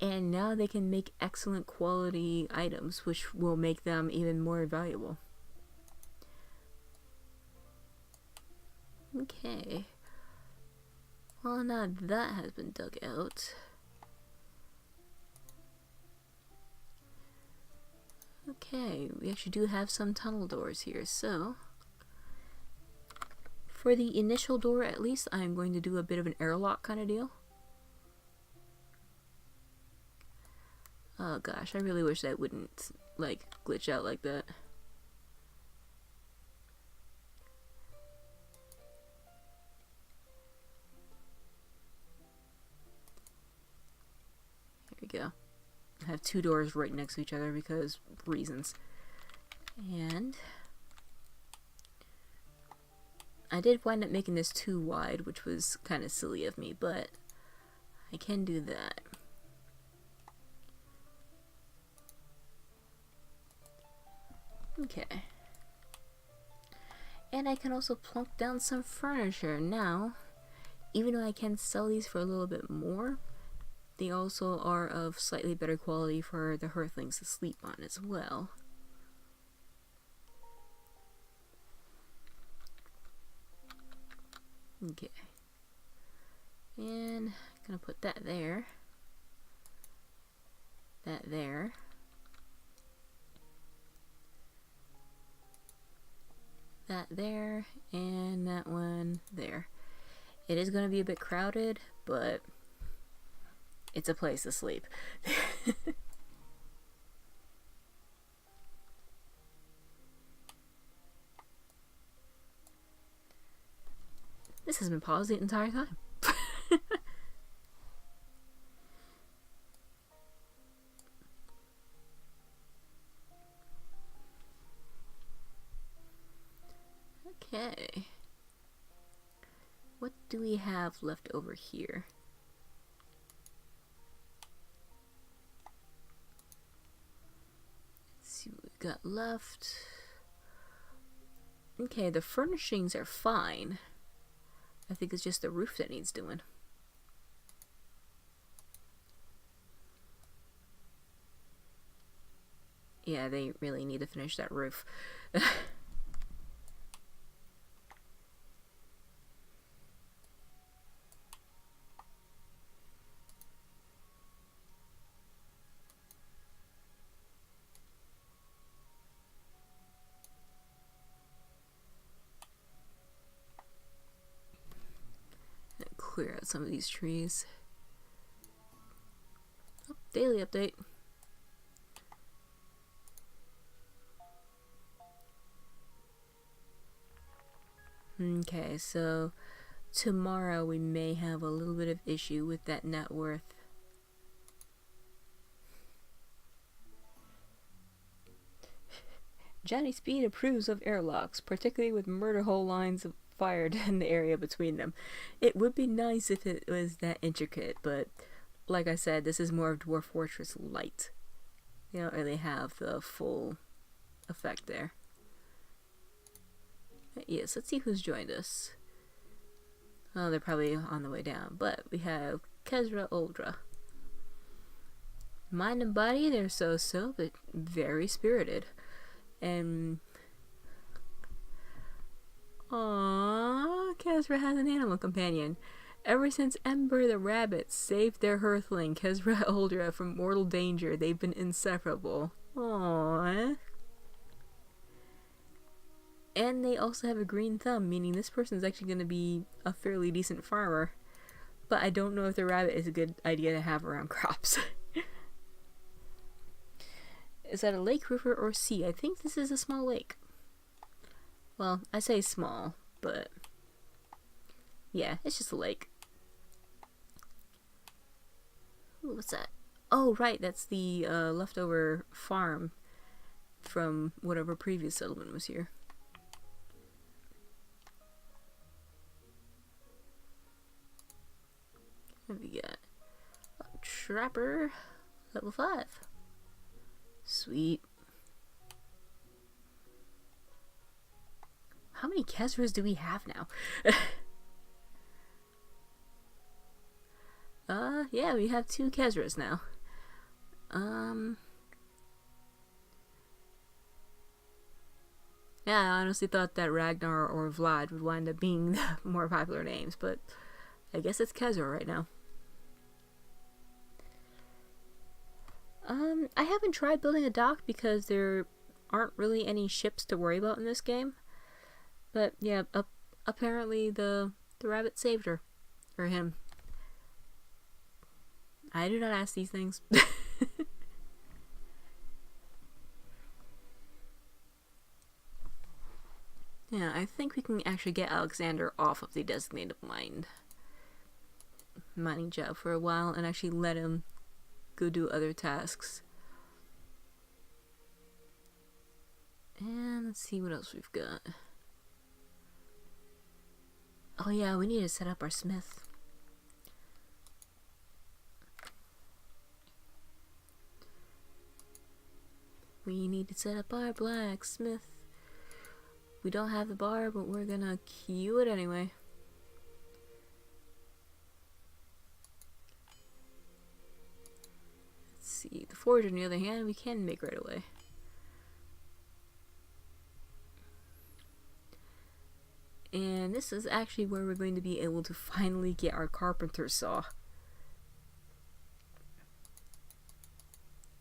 And now they can make excellent quality items, which will make them even more valuable. Okay. Well, now that has been dug out. Okay, we actually do have some tunnel doors here, so for the initial door at least, I'm going to do a bit of an airlock kind of deal. Oh gosh, I really wish that wouldn't, like, glitch out like that. Here we go. I have two doors right next to each other because reasons. And I did wind up making this too wide, which was kind of silly of me, but I can do that. Okay. And I can also plunk down some furniture. Now, even though I can sell these for a little bit more, they also are of slightly better quality for the Hearthlings to sleep on as well. Okay. And I'm gonna put that there. That there. That there, and that one there. It is going to be a bit crowded, but it's a place to sleep. This has been paused the entire time. Okay. What do we have left over here? Let's see what we've got left. Okay, the furnishings are fine. I think it's just the roof that needs doing. Yeah, they really need to finish that roof. clear out some of these trees. Oh, daily update. Okay, so tomorrow we may have a little bit of issue with that net worth. Johnny Speed approves of airlocks, particularly with murder hole lines fired in the area between them. It would be nice if it was that intricate, but like I said, this is more of Dwarf Fortress Light. They don't really have the full effect there. Yes, let's see who's joined us. Oh, they're probably on the way down, but we have Kezra Uldra. Mind and body, they're so-so, but very spirited. And aww, Kezra has an animal companion. Ever since Ember the rabbit saved their hearthling, Kezra Uldra, from mortal danger, they've been inseparable. Aww. And they also have a green thumb, meaning this person's actually going to be a fairly decent farmer. But I don't know if the rabbit is a good idea to have around crops. Is that a lake, river, or sea? I think this is a small lake. Well, I say small, but yeah, it's just a lake. Ooh, what's that? Oh, right, that's the leftover farm from whatever previous settlement was here. What we got? A trapper, level 5. Sweet. How many Kezras do we have now? Yeah, we have 2 Kezras now. Yeah, I honestly thought that Ragnar or Vlad would wind up being the more popular names, but I guess it's Kezra right now. I haven't tried building a dock because there aren't really any ships to worry about in this game. But yeah, apparently the rabbit saved her. Or him. I do not ask these things. Yeah, I think we can actually get Alexander off of the designated mining job for a while and actually let him go do other tasks. And let's see what else we've got. Oh yeah, we need to set up our smith. We need to set up our blacksmith. We don't have the bar, but we're gonna queue it anyway. Let's see, the forge on the other hand, we can make right away. And this is actually where we're going to be able to finally get our carpenter saw.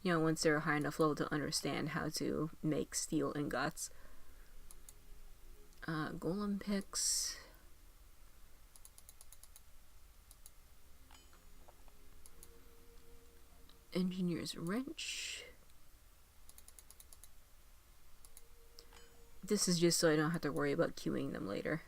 You know, once they're high enough level to understand how to make steel ingots. Golem picks. Engineer's wrench. This is just so I don't have to worry about queuing them later.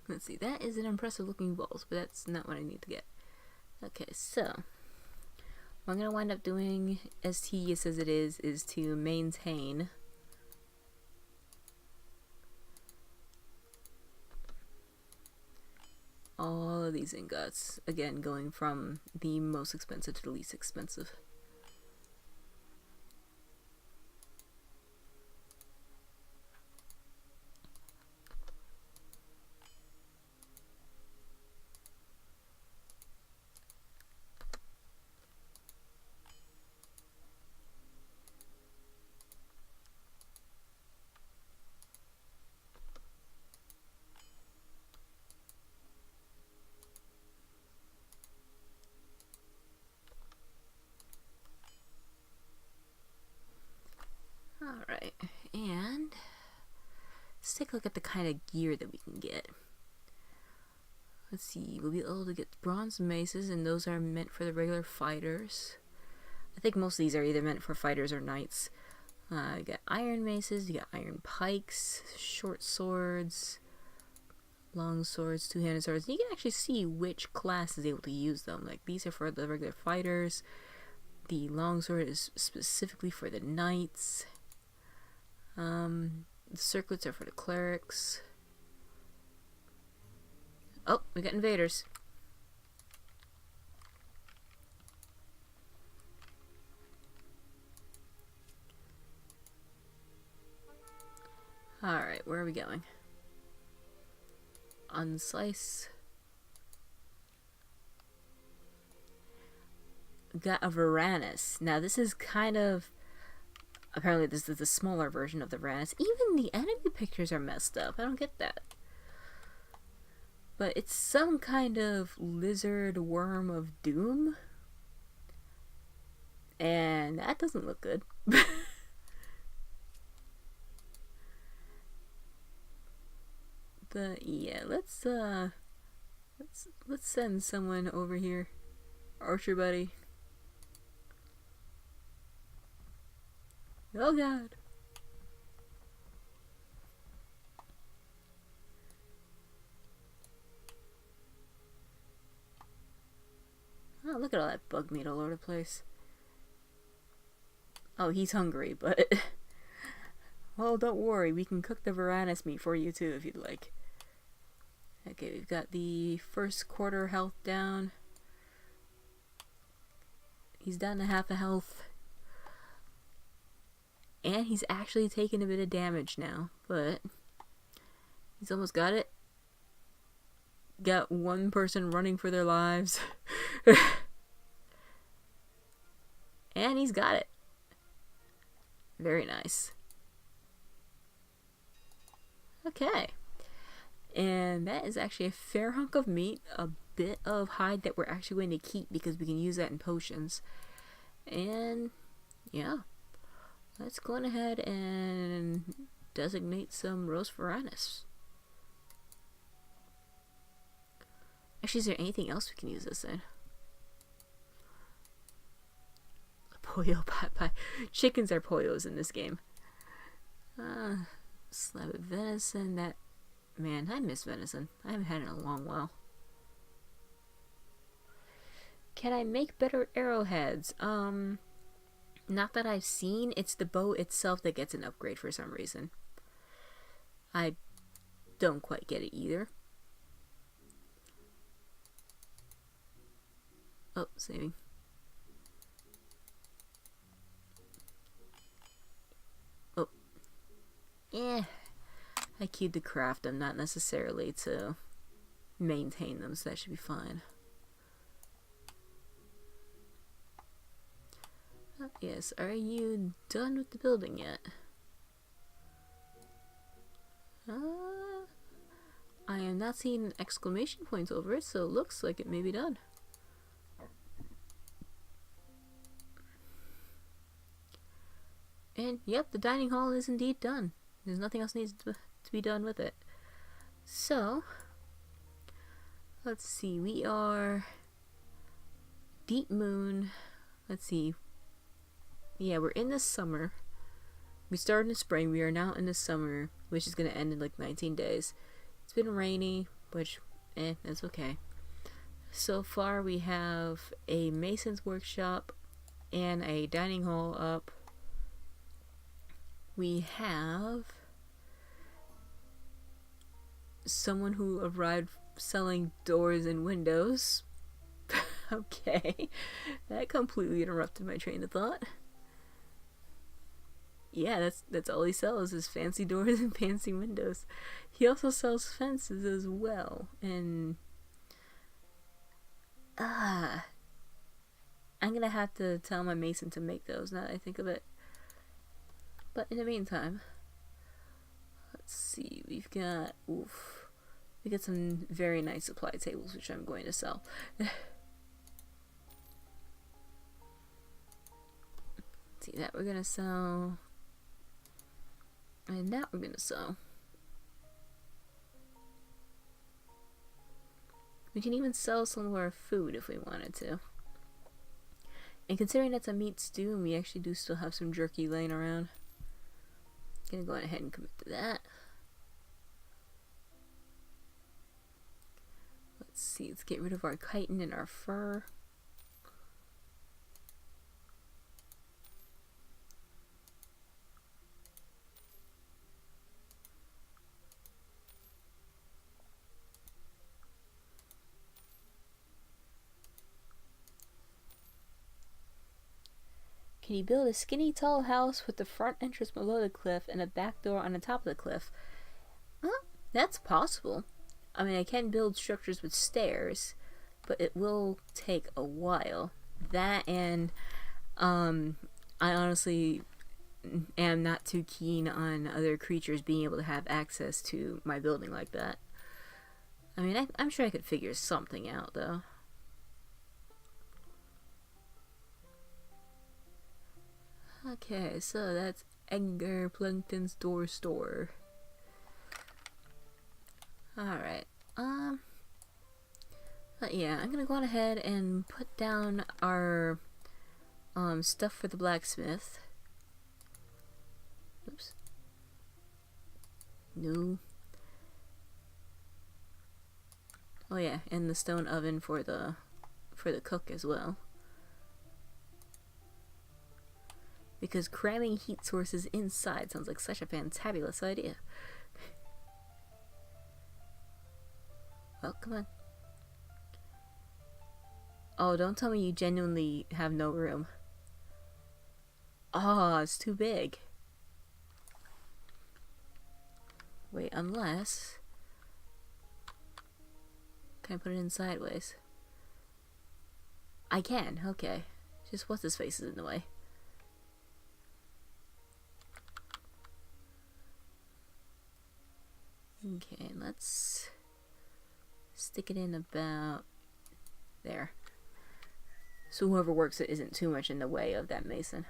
Let's see, that is an impressive looking vault, but that's not what I need to get. Okay, so what I'm going to wind up doing, as tedious as it is to maintain all of these ingots. Again, going from the most expensive to the least expensive. Let's take a look at the kind of gear that we can get. Let's see, we'll be able to get bronze maces, and those are meant for the regular fighters. I think most of these are either meant for fighters or knights. You got iron maces, you got iron pikes, short swords, long swords, two-handed swords. And you can actually see which class is able to use them. Like, these are for the regular fighters. The long sword is specifically for the knights. The circlets are for the clerics. Oh, we got invaders. Alright, where are we going? Unslice. Got a Varanus. Now this is kind of... Apparently this is the smaller version of the Varanus. Even the enemy pictures are messed up. I don't get that. But it's some kind of lizard worm of doom. And that doesn't look good. But yeah, let's send someone over here. Archer buddy. Oh god. Oh, look at all that bug meat all over the place. Oh, he's hungry, but... well, don't worry. We can cook the Varanus meat for you, too, if you'd like. Okay, we've got the first quarter health down. He's down to half a health. And he's actually taking a bit of damage now, but... he's almost got it. Got one person running for their lives. And he's got it. Very nice. Okay. And that is actually a fair hunk of meat. A bit of hide that we're actually going to keep because we can use that in potions. And yeah. Let's go on ahead and designate some roast Varanus. Actually, is there anything else we can use this in? Pollo pot pie. Chickens are pollos in this game. Slab of venison. That, man, I miss venison. I haven't had it in a long while. Can I make better arrowheads? Not that I've seen. It's the bow itself that gets an upgrade for some reason. I don't quite get it either. Oh, saving. Oh. I queued to craft them, not necessarily to maintain them, so that should be fine. Oh, yes, are you done with the building yet? I am not seeing exclamation points over it, so it looks like it may be done. And yep, the dining hall is indeed done. There's nothing else needs to be done with it. So, let's see, we are Deep Moon. Let's see. Yeah, we're in the summer. We started in spring, we are now in the summer, which is going to end in like 19 days. It's been rainy, which, that's okay. So far we have a mason's workshop and a dining hall up. We have someone who arrived selling doors and windows. Okay, that completely interrupted my train of thought. Yeah, that's all he sells is fancy doors and fancy windows. He also sells fences as well, and I'm gonna have to tell my mason to make those now that I think of it. But in the meantime, let's see, we got some very nice supply tables, which I'm going to sell. See, that we're gonna sell, and that we're gonna sell. We can even sell some of our food if we wanted to. And considering that's a meat stew, and we actually do still have some jerky laying around, gonna go ahead and commit to that. Let's see, let's get rid of our chitin and our fur. Can you build a skinny tall house with the front entrance below the cliff and a back door on the top of the cliff? That's possible. I mean, I can build structures with stairs, but it will take a while. That and I honestly am not too keen on other creatures being able to have access to my building like that. I mean, I'm sure I could figure something out though. Okay, so that's Edgar Plankton's store. Alright, but yeah, I'm gonna go on ahead and put down our, stuff for the blacksmith. Oops. No. Oh yeah, and the stone oven for the cook as well. Because cramming heat sources inside sounds like such a fantabulous idea. Well, come on. Oh, don't tell me you genuinely have no room. Oh, it's too big. Wait, unless... Can I put it in sideways? I can, okay. Just what's his face is in the way. Okay, let's stick it in about there. So whoever works it isn't too much in the way of that mason.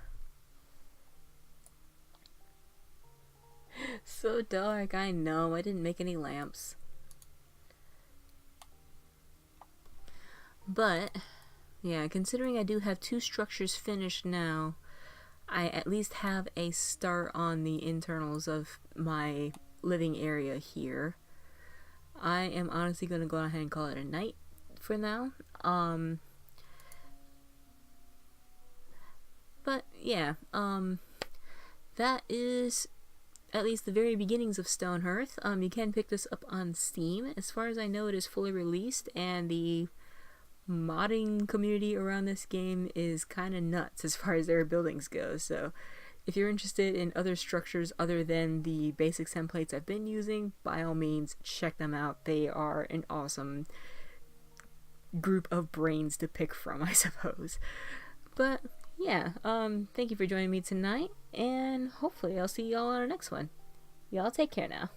So dark, I know. I didn't make any lamps. But, yeah, considering I do have 2 structures finished now, I at least have a start on the internals of my living area here. I am honestly going to go ahead and call it a night for now. But yeah, that is at least the very beginnings of Stonehearth. You can pick this up on Steam. As far as I know, it is fully released, and the modding community around this game is kind of nuts as far as their buildings go. So if you're interested in other structures other than the basic templates I've been using, by all means, check them out. They are an awesome group of brains to pick from, I suppose. But yeah, thank you for joining me tonight, and hopefully I'll see y'all on our next one. Y'all take care now.